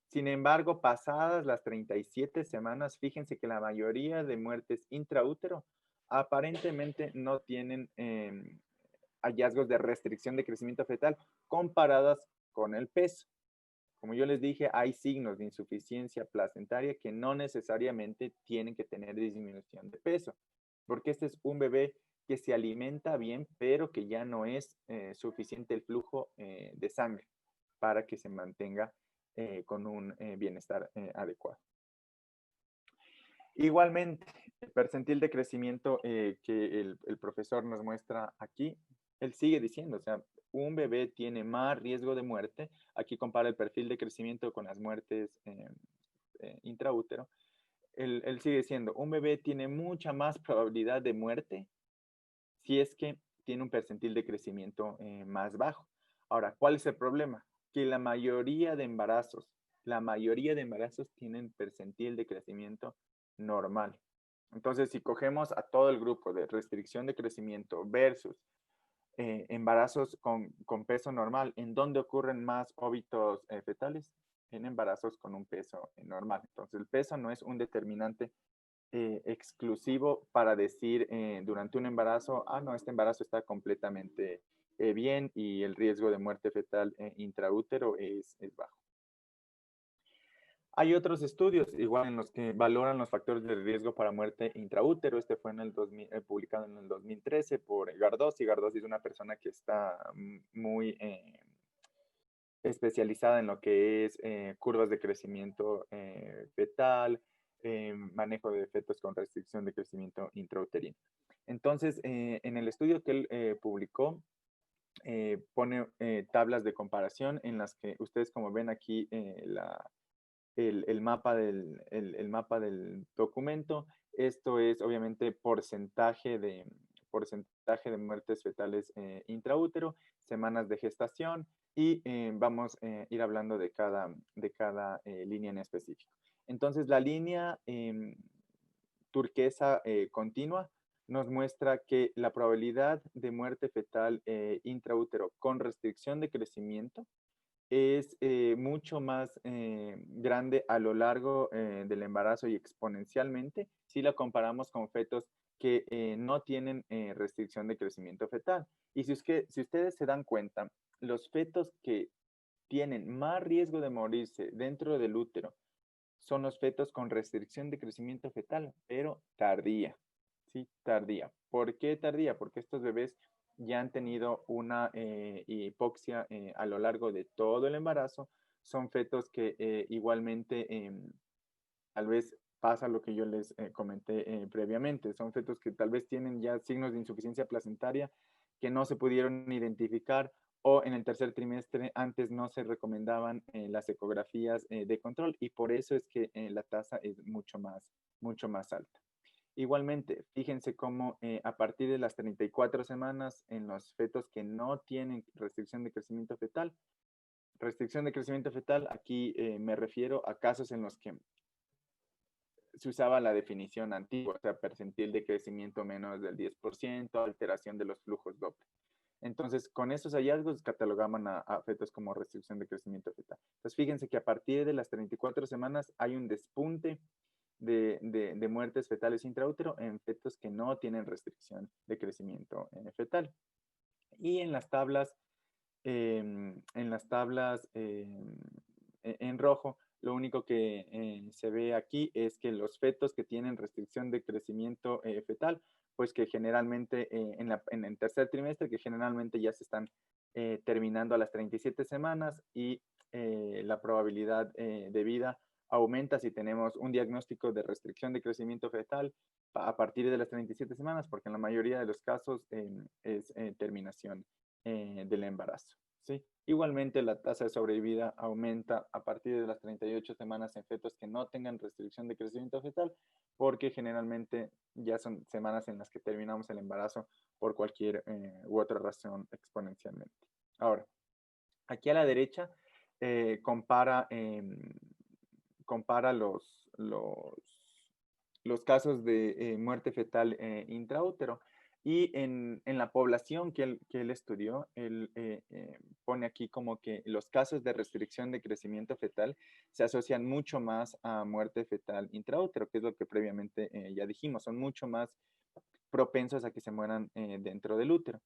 Sin embargo, pasadas las 37 semanas, fíjense que la mayoría de muertes intraútero aparentemente no tienen hallazgos de restricción de crecimiento fetal comparadas con el peso. Como yo les dije, hay signos de insuficiencia placentaria que no necesariamente tienen que tener disminución de peso, porque este es un bebé que se alimenta bien, pero que ya no es suficiente el flujo de sangre para que se mantenga con un bienestar adecuado. Igualmente, el percentil de crecimiento que el profesor nos muestra aquí, él sigue diciendo, o sea, un bebé tiene más riesgo de muerte. Aquí compara el perfil de crecimiento con las muertes intraútero. Él sigue diciendo, un bebé tiene mucha más probabilidad de muerte si es que tiene un percentil de crecimiento más bajo. Ahora, ¿cuál es el problema? Que la mayoría de embarazos la mayoría de embarazos tienen percentil de crecimiento normal. Entonces, si cogemos a todo el grupo de restricción de crecimiento versus embarazos con peso normal, ¿en dónde ocurren más óbitos fetales? En embarazos con un peso normal. Entonces, el peso no es un determinante exclusivo para decir durante un embarazo, no, este embarazo está completamente bien y el riesgo de muerte fetal intraútero es bajo. Hay otros estudios, igual en los que valoran los factores de riesgo para muerte intraútero. Este fue en el 2000, publicado en el 2013 por Gardossi. Gardossi es una persona que está muy especializada en lo que es curvas de crecimiento fetal, manejo de fetos con restricción de crecimiento intrauterino. Entonces, en el estudio que él publicó, pone tablas de comparación en las que ustedes, como ven aquí, el mapa del documento. Esto es obviamente porcentaje de muertes fetales intraútero, semanas de gestación y vamos a ir hablando de cada línea en específico. Entonces, la línea turquesa continua nos muestra que la probabilidad de muerte fetal intraútero con restricción de crecimiento es mucho más grande a lo largo del embarazo y exponencialmente si la comparamos con fetos que no tienen restricción de crecimiento fetal. Y si ustedes se dan cuenta, los fetos que tienen más riesgo de morirse dentro del útero son los fetos con restricción de crecimiento fetal, pero tardía. Sí, tardía. ¿Por qué tardía? Porque estos bebés ya han tenido una hipoxia a lo largo de todo el embarazo. Son fetos que igualmente tal vez pasa lo que yo les comenté previamente. Son fetos que tal vez tienen ya signos de insuficiencia placentaria que no se pudieron identificar o en el tercer trimestre antes no se recomendaban las ecografías de control y por eso es que la tasa es mucho más alta. Igualmente, fíjense cómo a partir de las 34 semanas en los fetos que no tienen restricción de crecimiento fetal, aquí me refiero a casos en los que se usaba la definición antigua, o sea, percentil de crecimiento menos del 10%, alteración de los flujos Doppler. Entonces, con esos hallazgos catalogaban a fetos como restricción de crecimiento fetal. Entonces, fíjense que a partir de las 34 semanas hay un despunte de muertes fetales intraútero en fetos que no tienen restricción de crecimiento fetal. Y en las tablas en rojo, lo único que se ve aquí es que los fetos que tienen restricción de crecimiento fetal, pues que generalmente en el tercer trimestre, que generalmente ya se están terminando a las 37 semanas y la probabilidad de vida aumenta si tenemos un diagnóstico de restricción de crecimiento fetal a partir de las 37 semanas, porque en la mayoría de los casos es terminación del embarazo. ¿Sí? Igualmente, la tasa de sobrevida aumenta a partir de las 38 semanas en fetos que no tengan restricción de crecimiento fetal, porque generalmente ya son semanas en las que terminamos el embarazo por cualquier u otra razón exponencialmente. Ahora, aquí a la derecha compara los casos de muerte fetal intraútero. Y en la población que él estudió, él pone aquí como que los casos de restricción de crecimiento fetal se asocian mucho más a muerte fetal intraútero, que es lo que previamente ya dijimos, son mucho más propensos a que se mueran dentro del útero.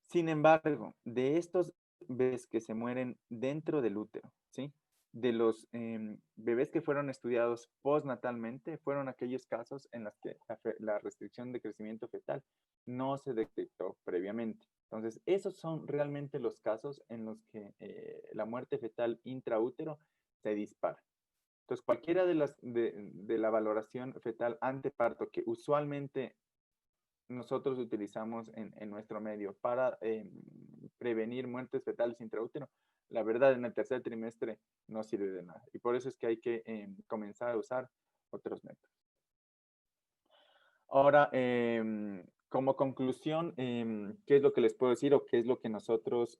Sin embargo, de estos bebés que se mueren dentro del útero, ¿sí? De los bebés que fueron estudiados postnatalmente, fueron aquellos casos en los que la restricción de crecimiento fetal no se detectó previamente. Entonces, esos son realmente los casos en los que la muerte fetal intraútero se dispara. Entonces, cualquiera de la valoración fetal anteparto que usualmente nosotros utilizamos en nuestro medio para prevenir muertes fetales intraútero, la verdad en el tercer trimestre no sirve de nada. Y por eso es que hay que comenzar a usar otros métodos. Ahora, como conclusión, ¿qué es lo que les puedo decir o qué es lo que nosotros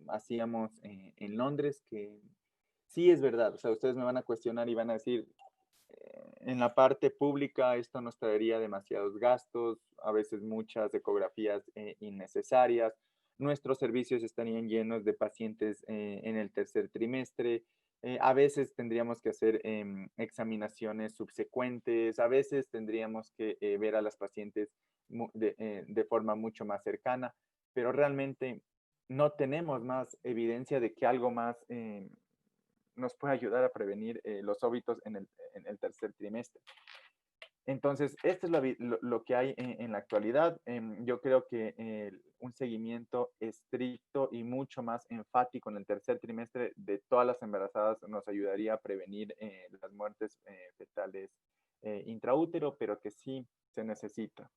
hacíamos en Londres? Que sí es verdad, o sea, ustedes me van a cuestionar y van a decir, en la parte pública esto nos traería demasiados gastos, a veces muchas ecografías innecesarias, nuestros servicios estarían llenos de pacientes en el tercer trimestre, a veces tendríamos que hacer examinaciones subsecuentes, a veces tendríamos que ver a las pacientes de forma mucho más cercana, pero realmente no tenemos más evidencia de que algo más nos puede ayudar a prevenir los óbitos en el tercer trimestre. Entonces, esto es lo que hay en la actualidad. Yo creo que un seguimiento estricto y mucho más enfático en el tercer trimestre de todas las embarazadas nos ayudaría a prevenir las muertes fetales intraútero, pero que sí se necesita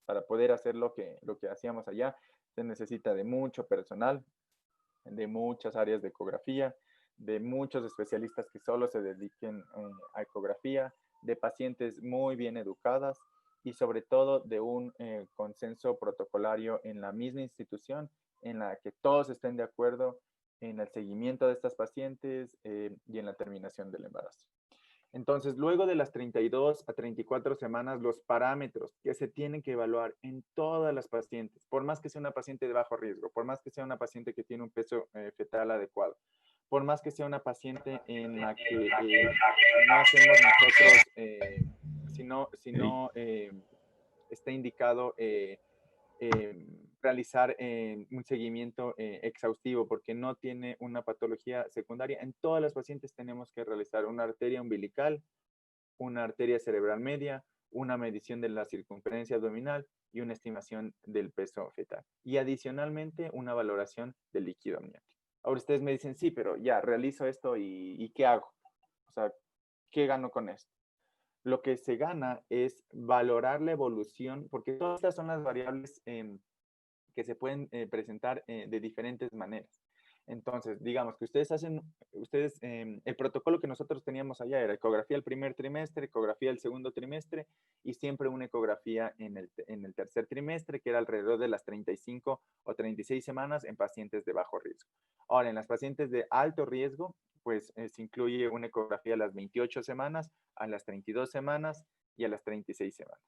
para poder hacer lo que hacíamos allá. Se necesita de mucho personal, de muchas áreas de ecografía, de muchos especialistas que solo se dediquen a ecografía, de pacientes muy bien educadas y sobre todo de un consenso protocolario en la misma institución en la que todos estén de acuerdo en el seguimiento de estas pacientes y en la terminación del embarazo. Entonces, luego de las 32 a 34 semanas, los parámetros que se tienen que evaluar en todas las pacientes, por más que sea una paciente de bajo riesgo, por más que sea una paciente que tiene un peso fetal adecuado, por más que sea una paciente en la que no hacemos nosotros, si no está indicado realizar un seguimiento exhaustivo porque no tiene una patología secundaria. En todas las pacientes tenemos que realizar una arteria umbilical, una arteria cerebral media, una medición de la circunferencia abdominal y una estimación del peso fetal. Y adicionalmente, una valoración del líquido amniótico. Ahora ustedes me dicen, sí, pero ya realizo esto y ¿qué hago? O sea, ¿qué gano con esto? Lo que se gana es valorar la evolución, porque todas estas son las variables que se pueden presentar de diferentes maneras. Entonces, digamos que el protocolo que nosotros teníamos allá era ecografía el primer trimestre, ecografía el segundo trimestre y siempre una ecografía en el tercer trimestre, que era alrededor de las 35 o 36 semanas en pacientes de bajo riesgo. Ahora, en las pacientes de alto riesgo, pues se incluye una ecografía a las 28 semanas, a las 32 semanas y a las 36 semanas.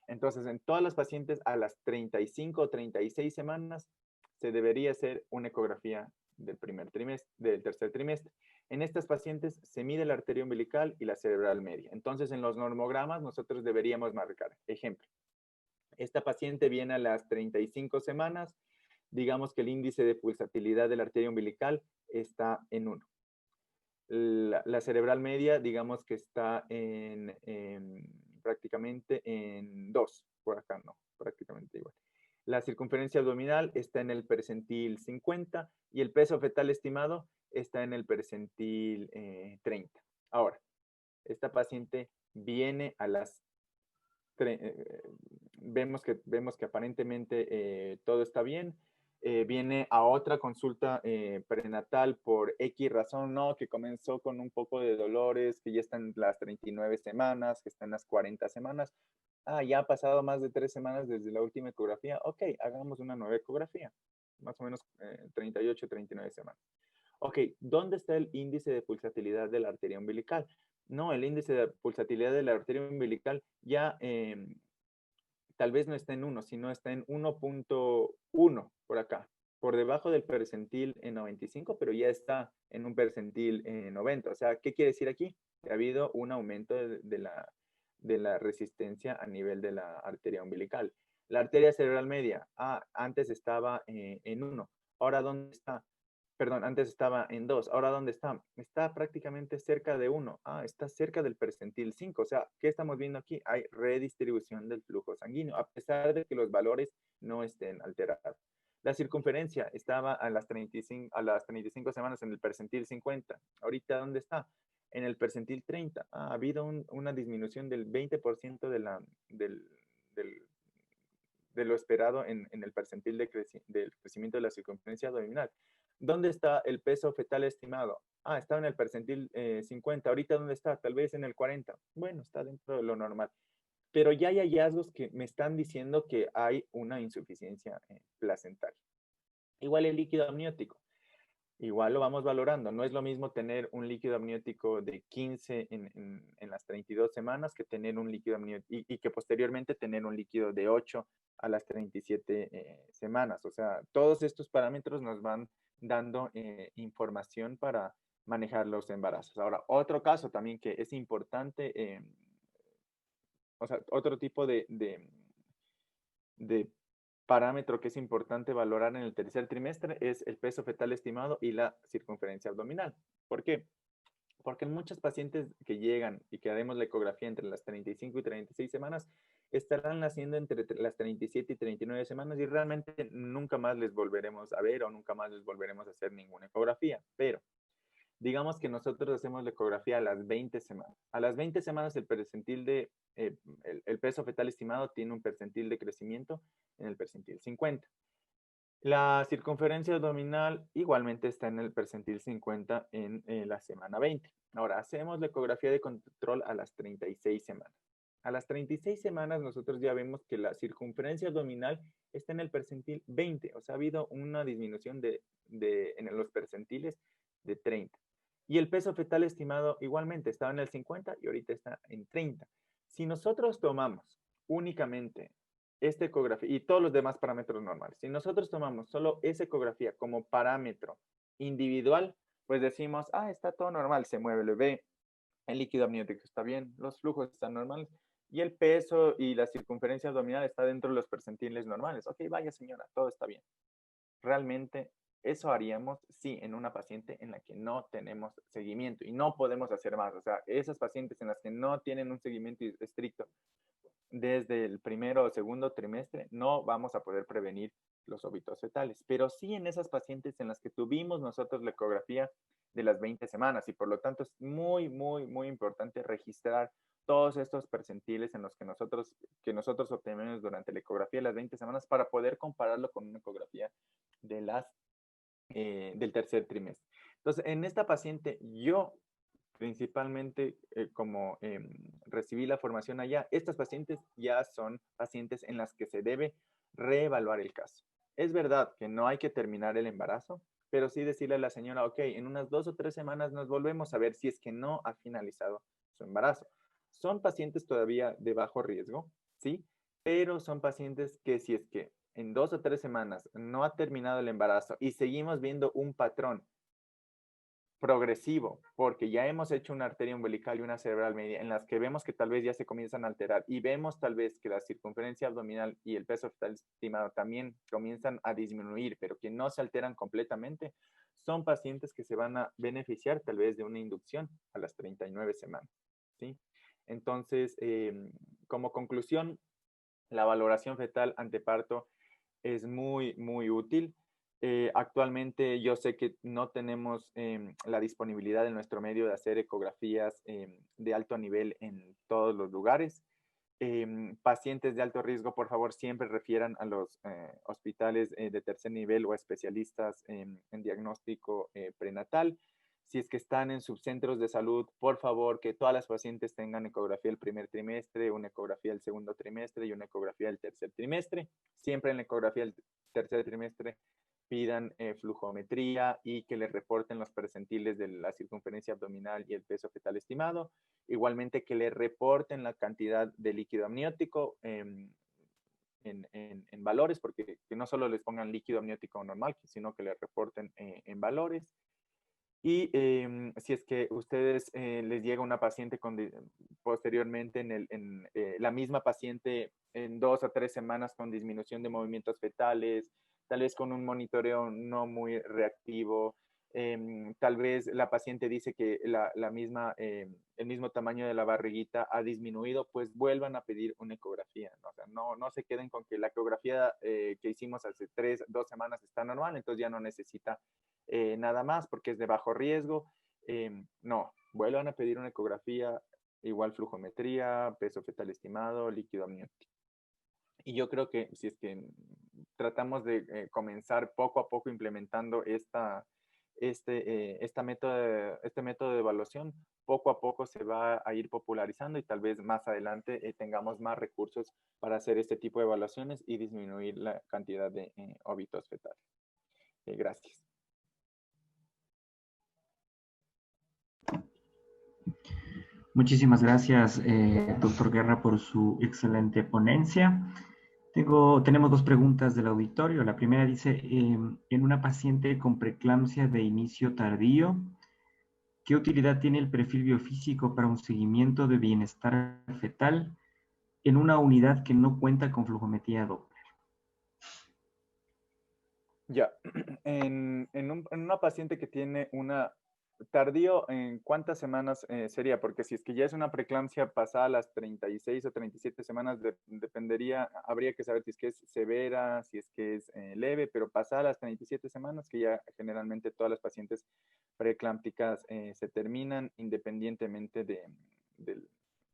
Entonces, en todas las pacientes a las 35 o 36 semanas se debería hacer una ecografía del tercer trimestre. En estas pacientes se mide la arteria umbilical y la cerebral media. Entonces, en los normogramas nosotros deberíamos marcar, ejemplo, esta paciente viene a las 35 semanas, digamos que el índice de pulsatilidad de la arteria umbilical está en 1. La cerebral media, digamos que está prácticamente en 2, por acá no, prácticamente igual. La circunferencia abdominal está en el percentil 50 y el peso fetal estimado está en el percentil 30. Ahora, esta paciente viene a las... vemos que aparentemente todo está bien, viene a otra consulta prenatal por X razón, no, que comenzó con un poco de dolores, que ya están las 39 semanas, que están las 40 semanas. Ah, ya ha pasado más de 3 semanas desde la última ecografía. Ok, hagamos una nueva ecografía. Más o menos 38, 39 semanas. Ok, ¿dónde está el índice de pulsatilidad de la arteria umbilical? No, el índice de pulsatilidad de la arteria umbilical ya tal vez no está en 1, sino está en 1.1 por acá, por debajo del percentil en 95, pero ya está en un percentil en 90. O sea, ¿qué quiere decir aquí? Que ha habido un aumento de la resistencia a nivel de la arteria umbilical. La arteria cerebral media, antes estaba en 1. Ahora, ¿dónde está? Perdón, antes estaba en 2. Ahora, ¿dónde está? Está prácticamente cerca de 1. Está cerca del percentil 5. O sea, ¿qué estamos viendo aquí? Hay redistribución del flujo sanguíneo, a pesar de que los valores no estén alterados. La circunferencia estaba a las 35 semanas en el percentil 50. Ahorita, ¿dónde está? En el percentil 30. Ha habido una disminución del 20% de lo esperado en el percentil del crecimiento de la circunferencia abdominal. ¿Dónde está el peso fetal estimado? Estaba en el percentil 50. ¿Ahorita dónde está? Tal vez en el 40. Bueno, está dentro de lo normal. Pero ya hay hallazgos que me están diciendo que hay una insuficiencia placental. Igual el líquido amniótico. igual lo vamos valorando. No es lo mismo tener un líquido amniótico de 15 en las 32 semanas que tener un líquido amniótico y que posteriormente tener un líquido de 8 a las 37 semanas. O sea, todos estos parámetros nos van dando información para manejar los embarazos. Ahora, otro caso también que es importante, o sea, otro tipo de parámetro que es importante valorar en el tercer trimestre es el peso fetal estimado y la circunferencia abdominal. ¿Por qué? Porque en muchos pacientes que llegan y que haremos la ecografía entre las 35 y 36 semanas, estarán naciendo entre las 37 y 39 semanas y realmente nunca más les volveremos a ver o nunca más les volveremos a hacer ninguna ecografía. Pero digamos que nosotros hacemos la ecografía a las 20 semanas. A las 20 semanas el percentil el peso fetal estimado tiene un percentil de crecimiento en el percentil 50. La circunferencia abdominal igualmente está en el percentil 50 en la semana 20. Ahora, hacemos la ecografía de control a las 36 semanas. A las 36 semanas nosotros ya vemos que la circunferencia abdominal está en el percentil 20, o sea, ha habido una disminución en los percentiles de 30. Y el peso fetal estimado igualmente estaba en el 50 y ahorita está en 30. Si nosotros tomamos únicamente esta ecografía y todos los demás parámetros normales, si nosotros tomamos solo esa ecografía como parámetro individual, pues decimos, ah, está todo normal, se mueve el bebé, el líquido amniótico está bien, los flujos están normales y el peso y la circunferencia abdominal está dentro de los percentiles normales. Ok, vaya señora, todo está bien. Realmente eso haríamos sí en una paciente en la que no tenemos seguimiento y no podemos hacer más. O sea, esas pacientes en las que no tienen un seguimiento estricto desde el primero o segundo trimestre, no vamos a poder prevenir los óbitos fetales. Pero sí en esas pacientes en las que tuvimos nosotros la ecografía de las 20 semanas y por lo tanto es muy, muy, muy importante registrar todos estos percentiles en los que nosotros obtenemos durante la ecografía de las 20 semanas para poder compararlo con una ecografía de del tercer trimestre. Entonces, en esta paciente, yo principalmente como recibí la formación allá, estas pacientes ya son pacientes en las que se debe reevaluar el caso. Es verdad que no hay que terminar el embarazo, pero sí decirle a la señora, ok, en unas 2 o 3 semanas nos volvemos a ver si es que no ha finalizado su embarazo. Son pacientes todavía de bajo riesgo, ¿sí? Pero son pacientes que si es que en 2 o 3 semanas no ha terminado el embarazo y seguimos viendo un patrón progresivo, porque ya hemos hecho una arteria umbilical y una cerebral media en las que vemos que tal vez ya se comienzan a alterar y vemos tal vez que la circunferencia abdominal y el peso fetal estimado también comienzan a disminuir, pero que no se alteran completamente, son pacientes que se van a beneficiar tal vez de una inducción a las 39 semanas, ¿sí? Entonces, como conclusión, la valoración fetal ante parto es muy, muy útil. Actualmente yo sé que no tenemos la disponibilidad en nuestro medio de hacer ecografías de alto nivel en todos los lugares. Pacientes de alto riesgo, por favor, siempre refieran a los hospitales de tercer nivel o especialistas en diagnóstico prenatal. Si es que están en subcentros de salud, por favor, que todas las pacientes tengan ecografía el primer trimestre, una ecografía el segundo trimestre y una ecografía el tercer trimestre. Siempre en la ecografía del tercer trimestre pidan flujometría y que les reporten los percentiles de la circunferencia abdominal y el peso fetal estimado. Igualmente que le reporten la cantidad de líquido amniótico en valores, porque que no solo les pongan líquido amniótico normal, sino que le reporten en valores. Y si es que ustedes les llega una paciente posteriormente la misma paciente en 2 o 3 semanas con disminución de movimientos fetales, tal vez con un monitoreo no muy reactivo, tal vez la paciente dice que el mismo tamaño de la barriguita ha disminuido, pues vuelvan a pedir una ecografía, ¿no? O sea, no se queden con que la ecografía que hicimos hace 2 semanas está normal, entonces ya no necesita nada más porque es de bajo riesgo. No, vuelvan a pedir una ecografía, igual flujometría, peso fetal estimado, líquido amniótico. Y yo creo que si es que tratamos de comenzar poco a poco implementando este método de evaluación, poco a poco se va a ir popularizando y tal vez más adelante tengamos más recursos para hacer este tipo de evaluaciones y disminuir la cantidad de óbitos fetales. Gracias. Muchísimas gracias, doctor Guerra, por su excelente ponencia. Tenemos dos preguntas del auditorio. La primera dice, en una paciente con preeclampsia de inicio tardío, ¿qué utilidad tiene el perfil biofísico para un seguimiento de bienestar fetal en una unidad que no cuenta con flujometría Doppler? Ya, en una paciente que tiene una tardío, ¿en cuántas semanas sería? Porque si es que ya es una preeclampsia pasada las 36 o 37 semanas, dependería, habría que saber si es que es severa, si es que es leve, pero pasada las 37 semanas, que ya generalmente todas las pacientes preeclámpticas se terminan independientemente del-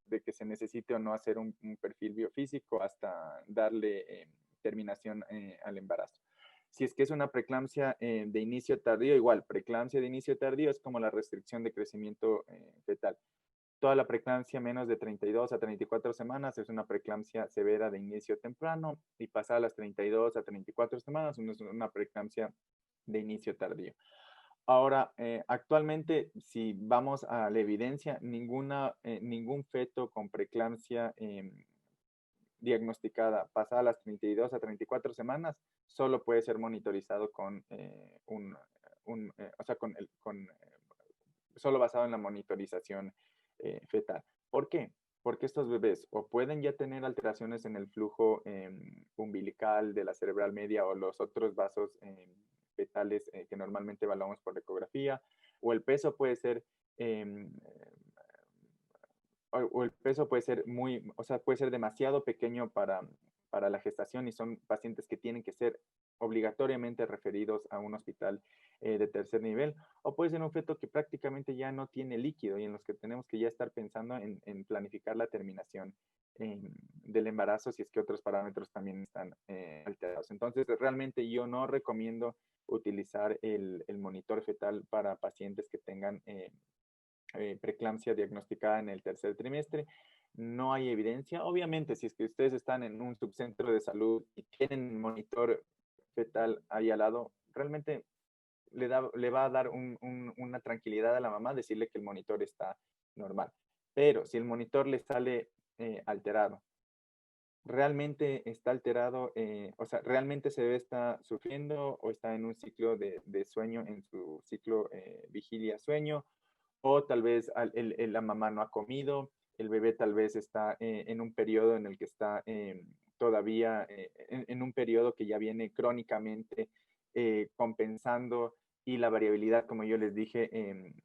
de que se necesite o no hacer un perfil biofísico hasta darle terminación al embarazo. Si es que es una preeclampsia de inicio tardío, igual, preeclampsia de inicio tardío es como la restricción de crecimiento fetal. Toda la preeclampsia menos de 32 a 34 semanas es una preeclampsia severa de inicio temprano y pasada las 32 a 34 semanas es una preeclampsia de inicio tardío. Ahora, actualmente, si vamos a la evidencia, ningún feto con preeclampsia diagnosticada pasada las 32 a 34 semanas solo puede ser monitorizado con o sea, solo basado en la monitorización fetal. ¿Por qué? Porque estos bebés o pueden ya tener alteraciones en el flujo umbilical de la cerebral media o los otros vasos fetales que normalmente evaluamos por ecografía, o el peso puede ser o el peso puede ser o sea, puede ser demasiado pequeño para la gestación y son pacientes que tienen que ser obligatoriamente referidos a un hospital de tercer nivel, o puede ser un feto que prácticamente ya no tiene líquido y en los que tenemos que ya estar pensando en planificar la terminación del embarazo si es que otros parámetros también están alterados. Entonces, realmente yo no recomiendo utilizar el monitor fetal para pacientes que tengan preeclampsia diagnosticada en el tercer trimestre. No hay evidencia. Obviamente, si es que ustedes están en un subcentro de salud y tienen monitor fetal ahí al lado, realmente le va a dar una tranquilidad a la mamá decirle que el monitor está normal. Pero si el monitor le sale alterado, realmente está alterado, o sea, realmente se debe estar sufriendo o está en un ciclo de sueño, en su ciclo vigilia-sueño, o tal vez la mamá no ha comido, el bebé tal vez está en un periodo en el que está todavía, en un periodo que ya viene crónicamente compensando y la variabilidad, como yo les dije,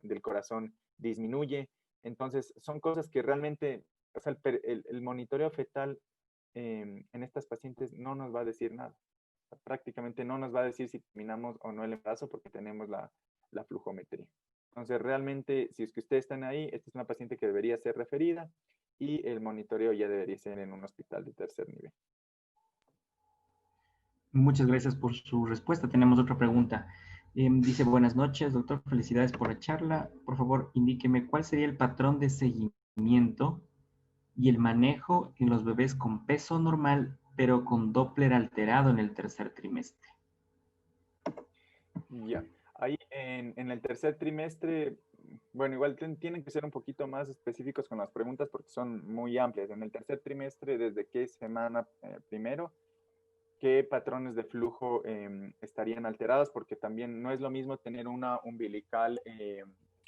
del corazón disminuye. Entonces, son cosas que realmente, o sea, el monitoreo fetal en estas pacientes no nos va a decir nada. Prácticamente no nos va a decir si terminamos o no el embarazo porque tenemos la flujometría. Entonces, realmente, si es que ustedes están ahí, esta es una paciente que debería ser referida y el monitoreo ya debería ser en un hospital de tercer nivel. Muchas gracias por su respuesta. Tenemos otra pregunta. Dice, buenas noches, doctor. Felicidades por la charla. Por favor, indíqueme cuál sería el patrón de seguimiento y el manejo en los bebés con peso normal, pero con Doppler alterado en el tercer trimestre. Ya, ahí en el tercer trimestre, bueno, igual tienen que ser un poquito más específicos con las preguntas porque son muy amplias. En el tercer trimestre, ¿desde qué semana primero? ¿Qué patrones de flujo estarían alterados? Porque también no es lo mismo tener una umbilical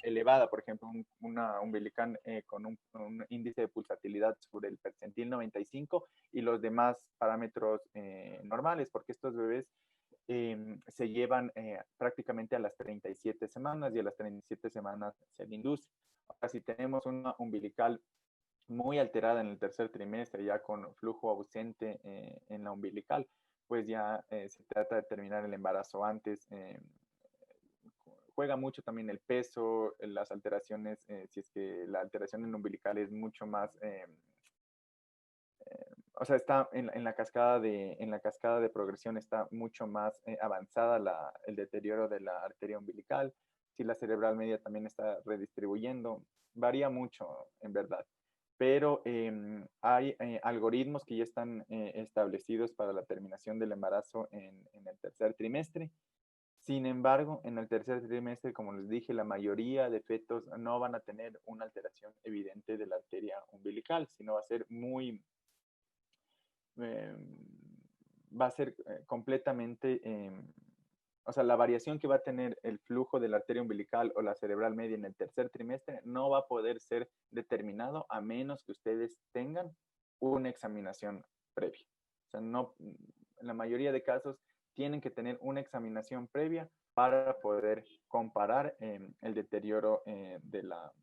elevada, por ejemplo, una umbilical con un índice de pulsatilidad sobre el percentil 95 y los demás parámetros normales, porque estos bebés se llevan prácticamente a las 37 semanas y a las 37 semanas se le induce. Ahora, si tenemos una umbilical muy alterada en el tercer trimestre, ya con flujo ausente en la umbilical, pues ya se trata de terminar el embarazo antes. Juega mucho también el peso, las alteraciones, si es que la alteración en umbilical es mucho más, o sea, está en la cascada de progresión está mucho más avanzada el deterioro de la arteria umbilical. Si la cerebral media también está redistribuyendo, varía mucho en verdad. Pero hay algoritmos que ya están establecidos para la terminación del embarazo en el tercer trimestre. Sin embargo, en el tercer trimestre, como les dije, la mayoría de fetos no van a tener una alteración evidente de la arteria umbilical, sino va a ser eh, completamente, o sea, la variación que va a tener el flujo de la arteria umbilical o la cerebral media en el tercer trimestre no va a poder ser determinado a menos que ustedes tengan una examinación previa. O sea, no, en la mayoría de casos tienen que tener una examinación previa para poder comparar el deterioro de la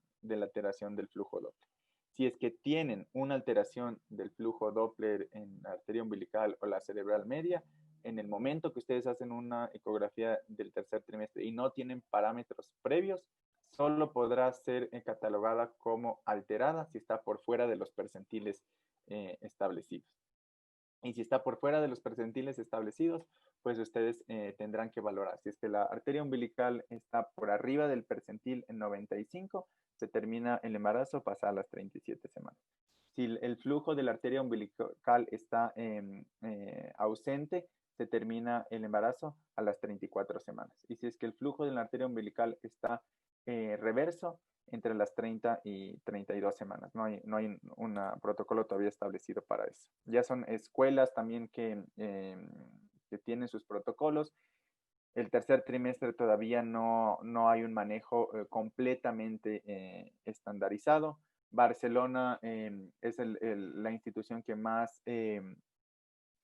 alteración del flujo Doppler. Si es que tienen una alteración del flujo Doppler en la arteria umbilical o la cerebral media, en el momento que ustedes hacen una ecografía del tercer trimestre y no tienen parámetros previos, solo podrá ser catalogada como alterada si está por fuera de los percentiles establecidos. Y si está por fuera de los percentiles establecidos, pues ustedes tendrán que valorar. Si es que la arteria umbilical está por arriba del percentil en 95, se termina el embarazo, pasa a las 37 semanas. Si el flujo de la arteria umbilical está ausente, se termina el embarazo a las 34 semanas. Y si es que el flujo de la arteria umbilical está reverso, entre las 30 y 32 semanas. No hay un protocolo todavía establecido para eso. Ya son escuelas también que tienen sus protocolos. El tercer trimestre todavía no hay un manejo completamente estandarizado. Barcelona es la institución que más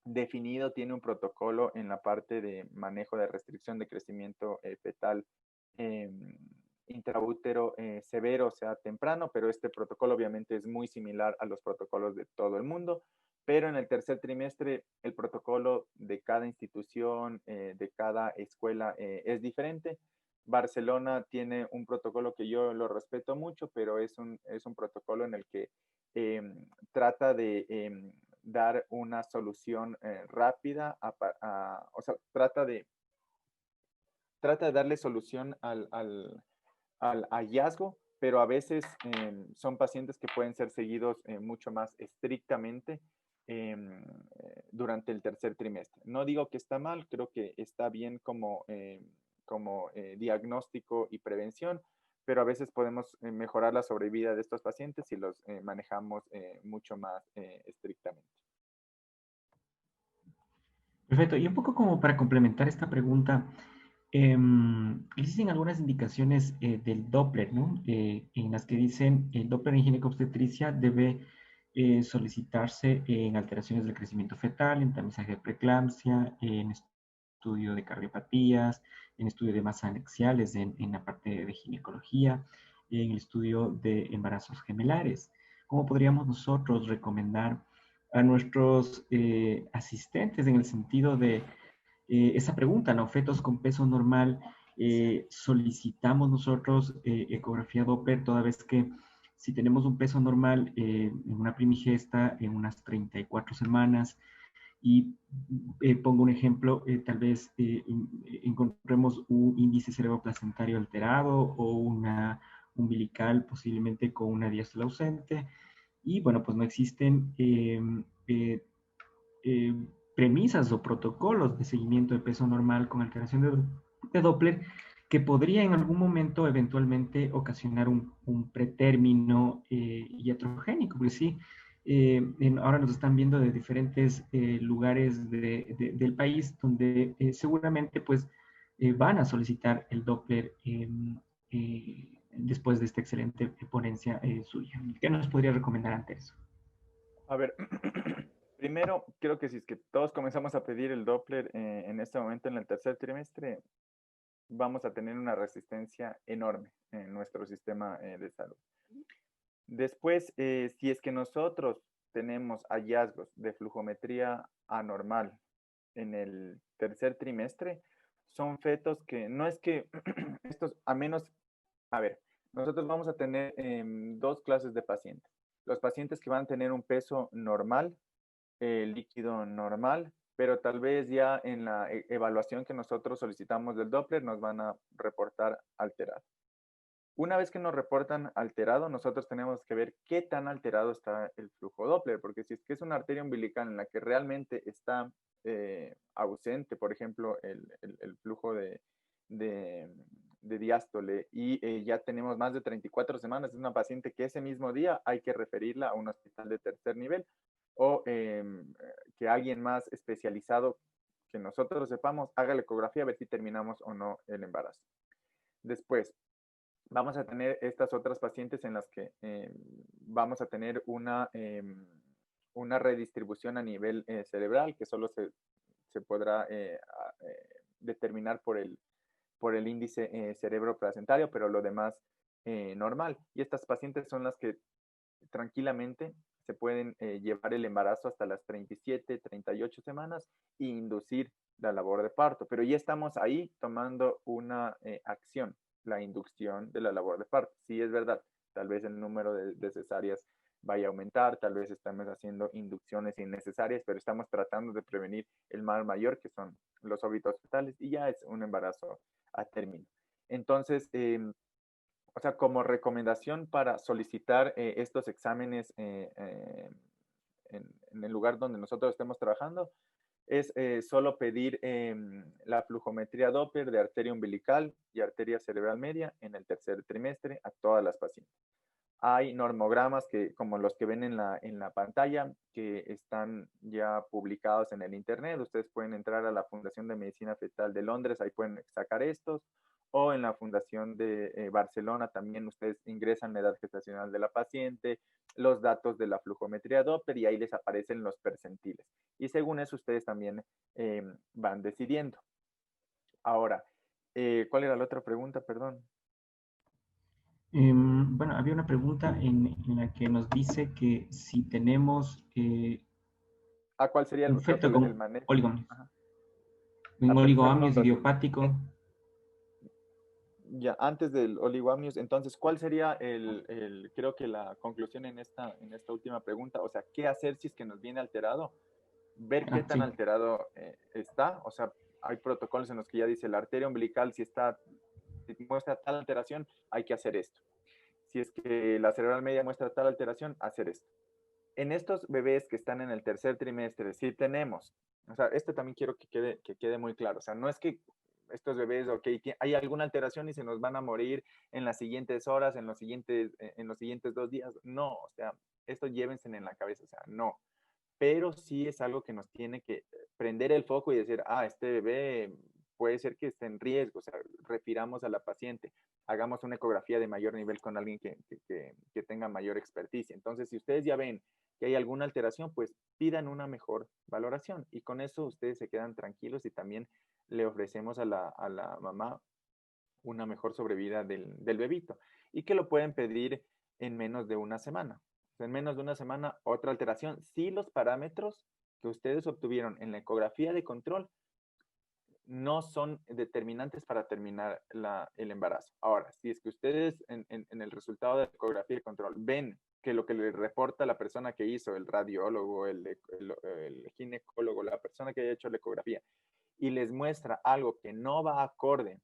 definido tiene un protocolo en la parte de manejo de restricción de crecimiento fetal intraútero severo, o sea, temprano, pero este protocolo obviamente es muy similar a los protocolos de todo el mundo, pero en el tercer trimestre el protocolo de cada institución, de cada escuela es diferente. Barcelona tiene un protocolo que yo lo respeto mucho, pero es un protocolo en el que trata de dar una solución rápida, o sea, trata de darle solución al hallazgo, pero a veces son pacientes que pueden ser seguidos mucho más estrictamente durante el tercer trimestre. No digo que está mal, creo que está bien como diagnóstico y prevención, pero a veces podemos mejorar la sobrevida de estos pacientes si los manejamos mucho más estrictamente. Perfecto. Y un poco como para complementar esta pregunta, existen algunas indicaciones del Doppler, ¿no? En las que dicen el Doppler en ginecobstetricia debe solicitarse en alteraciones del crecimiento fetal, en tamizaje de preeclampsia, en estudio de cardiopatías, en estudio de masas anexiales en la parte de ginecología, en el estudio de embarazos gemelares. ¿Cómo podríamos nosotros recomendar a nuestros asistentes en el sentido de esa pregunta, ¿no? Fetos con peso normal, solicitamos nosotros ecografía Doppler toda vez que si tenemos un peso normal en una primigesta en unas 34 semanas y pongo un ejemplo, tal vez encontremos un índice cerebroplacentario alterado o una umbilical posiblemente con una diástole ausente y bueno, pues no existen eh, premisas o protocolos de seguimiento de peso normal con alteración de Doppler que podría en algún momento eventualmente ocasionar un pretérmino iatrogénico, porque sí, ahora nos están viendo de diferentes lugares del país donde seguramente pues van a solicitar el Doppler después de esta excelente ponencia suya. ¿Qué nos podría recomendar ante eso? A ver, primero, creo que si es que todos comenzamos a pedir el Doppler en este momento en el tercer trimestre, vamos a tener una resistencia enorme en nuestro sistema de salud. Después, si es que nosotros tenemos hallazgos de flujometría anormal en el tercer trimestre, son fetos que no es que estos, a menos, a ver, nosotros vamos a tener dos clases de pacientes. Los pacientes que van a tener un peso normal, líquido normal, pero tal vez ya en la evaluación que nosotros solicitamos del Doppler nos van a reportar alterado. Una vez que nos reportan alterado, nosotros tenemos que ver qué tan alterado está el flujo Doppler, porque si es que es una arteria umbilical en la que realmente está ausente, por ejemplo, el flujo de diástole y ya tenemos más de 34 semanas, es una paciente que ese mismo día hay que referirla a un hospital de tercer nivel o que alguien más especializado que nosotros sepamos haga la ecografía a ver si terminamos o no el embarazo. Después, vamos a tener estas otras pacientes en las que vamos a tener una redistribución a nivel cerebral que solo se podrá determinar por el índice cerebroplacentario, pero lo demás normal. Y estas pacientes son las que tranquilamente se pueden llevar el embarazo hasta las 37, 38 semanas e inducir la labor de parto. Pero ya estamos ahí tomando una acción, la inducción de la labor de parto. Sí, es verdad, tal vez el número de cesáreas vaya a aumentar, tal vez estamos haciendo inducciones innecesarias, pero estamos tratando de prevenir el mal mayor, que son los óbitos fetales, y ya es un embarazo a término. Entonces, o sea, como recomendación para solicitar estos exámenes en el lugar donde nosotros estemos trabajando, es solo pedir la flujometría Doppler de arteria umbilical y arteria cerebral media en el tercer trimestre a todas las pacientes. Hay normogramas como los que ven en la pantalla que están ya publicados en el internet. Ustedes pueden entrar a la Fundación de Medicina Fetal de Londres, ahí pueden sacar estos. O en la Fundación de Barcelona también ustedes ingresan la edad gestacional de la paciente, los datos de la flujometría Doppler y ahí les aparecen los percentiles. Y según eso ustedes también van decidiendo. Ahora, ¿cuál era la otra pregunta? Perdón. Bueno, había una pregunta en la que nos dice que si tenemos ¿Cuál sería un creo que feto el con manejo? oligoamnios, Ajá. un Perdón, oligoamnios Rocío. idiopático. Ya, antes del oligoamnios, entonces, ¿cuál sería creo que la conclusión en esta última pregunta? O sea, ¿qué hacer si es que nos viene alterado? Ver qué tan Sí. alterado está. O sea, hay protocolos en los que ya dice la arteria umbilical, si muestra tal alteración, hay que hacer esto. Si es que la cerebral media muestra tal alteración, hacer esto. En estos bebés que están en el tercer trimestre, sí tenemos, o sea, esto también quiero que quede muy claro. O sea, no es que estos bebés, ok, hay alguna alteración y se nos van a morir en las siguientes horas, en los siguientes 2 días. No, o sea, esto llévense en la cabeza, o sea, no. Pero sí es algo que nos tiene que prender el foco y decir, este bebé puede ser que esté en riesgo, o sea, refiramos a la paciente, hagamos una ecografía de mayor nivel con alguien que tenga mayor experticia. Entonces, si ustedes ya ven que hay alguna alteración, pues pidan una mejor valoración y con eso ustedes se quedan tranquilos y también le ofrecemos a la mamá una mejor sobrevida del bebito y que lo pueden pedir en menos de una semana. En menos de una semana, otra alteración. Si los parámetros que ustedes obtuvieron en la ecografía de control no son determinantes para terminar el embarazo. Ahora, si es que ustedes en el resultado de la ecografía de control ven que lo que le reporta la persona que hizo, el radiólogo, el ginecólogo, la persona que haya hecho la ecografía, y les muestra algo que no va acorde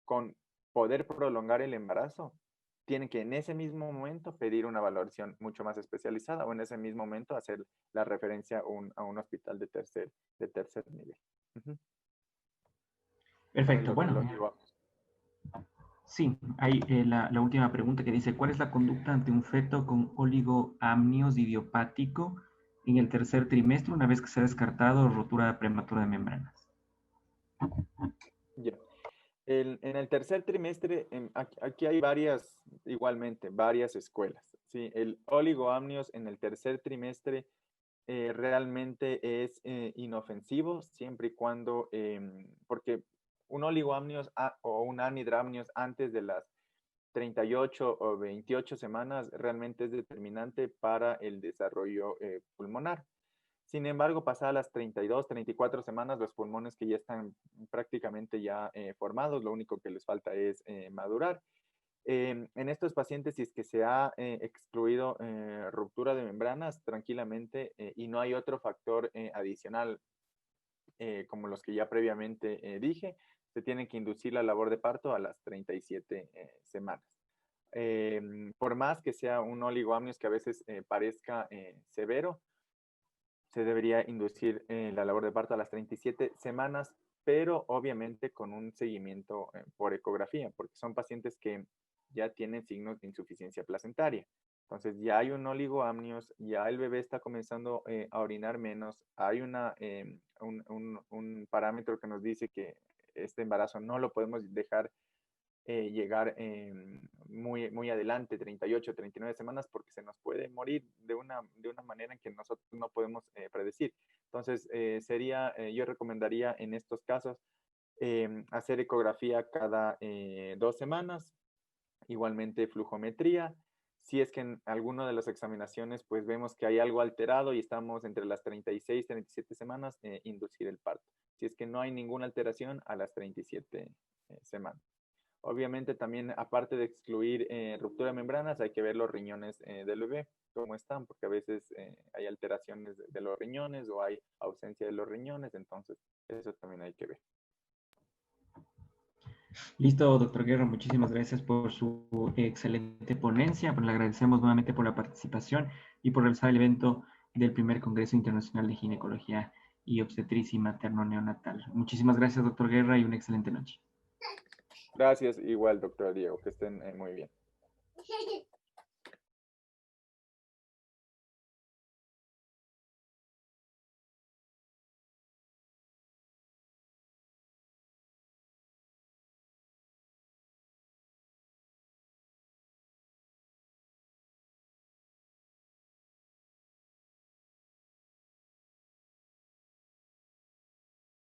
con poder prolongar el embarazo, tienen que en ese mismo momento pedir una valoración mucho más especializada o en ese mismo momento hacer la referencia a un hospital de tercer nivel. Uh-huh. Perfecto, bueno. Sí, hay la última pregunta que dice, ¿cuál es la conducta ante un feto con oligoamnios idiopático en el tercer trimestre una vez que se ha descartado rotura prematura de membranas? Ya. En el tercer trimestre, aquí hay igualmente, varias escuelas. ¿Sí? El oligoamnios en el tercer trimestre realmente es inofensivo siempre y cuando, porque un oligoamnios o un anhidramnios antes de las 38 o 28 semanas realmente es determinante para el desarrollo pulmonar. Sin embargo, pasadas las 32, 34 semanas, los pulmones que ya están prácticamente ya formados, lo único que les falta es madurar. En estos pacientes, si es que se ha excluido ruptura de membranas tranquilamente y no hay otro factor adicional como los que ya previamente dije, se tiene que inducir la labor de parto a las 37 semanas. Por más que sea un oligoamnios que a veces parezca severo, se debería inducir la labor de parto a las 37 semanas, pero obviamente con un seguimiento por ecografía, porque son pacientes que ya tienen signos de insuficiencia placentaria. Entonces ya hay un oligoamnios, ya el bebé está comenzando a orinar menos, hay un parámetro que nos dice que este embarazo no lo podemos dejar llegar muy adelante, 38, 39 semanas, porque se nos puede morir de una manera en que nosotros no podemos predecir. Entonces, yo recomendaría en estos casos hacer ecografía cada 2 semanas, igualmente flujometría. Si es que en alguna de las examinaciones pues vemos que hay algo alterado y estamos entre las 36 y 37 semanas, inducir el parto. Si es que no hay ninguna alteración, a las 37 semanas. Obviamente también, aparte de excluir ruptura de membranas, hay que ver los riñones del bebé, cómo están, porque a veces hay alteraciones de los riñones o hay ausencia de los riñones, entonces eso también hay que ver. Listo, doctor Guerra, muchísimas gracias por su excelente ponencia. Pues le agradecemos nuevamente por la participación y por realizar el evento del primer Congreso Internacional de Ginecología y Obstetricia y Materno-Neonatal. Muchísimas gracias, doctor Guerra, y una excelente noche. Gracias, igual, doctor Diego, que estén muy bien.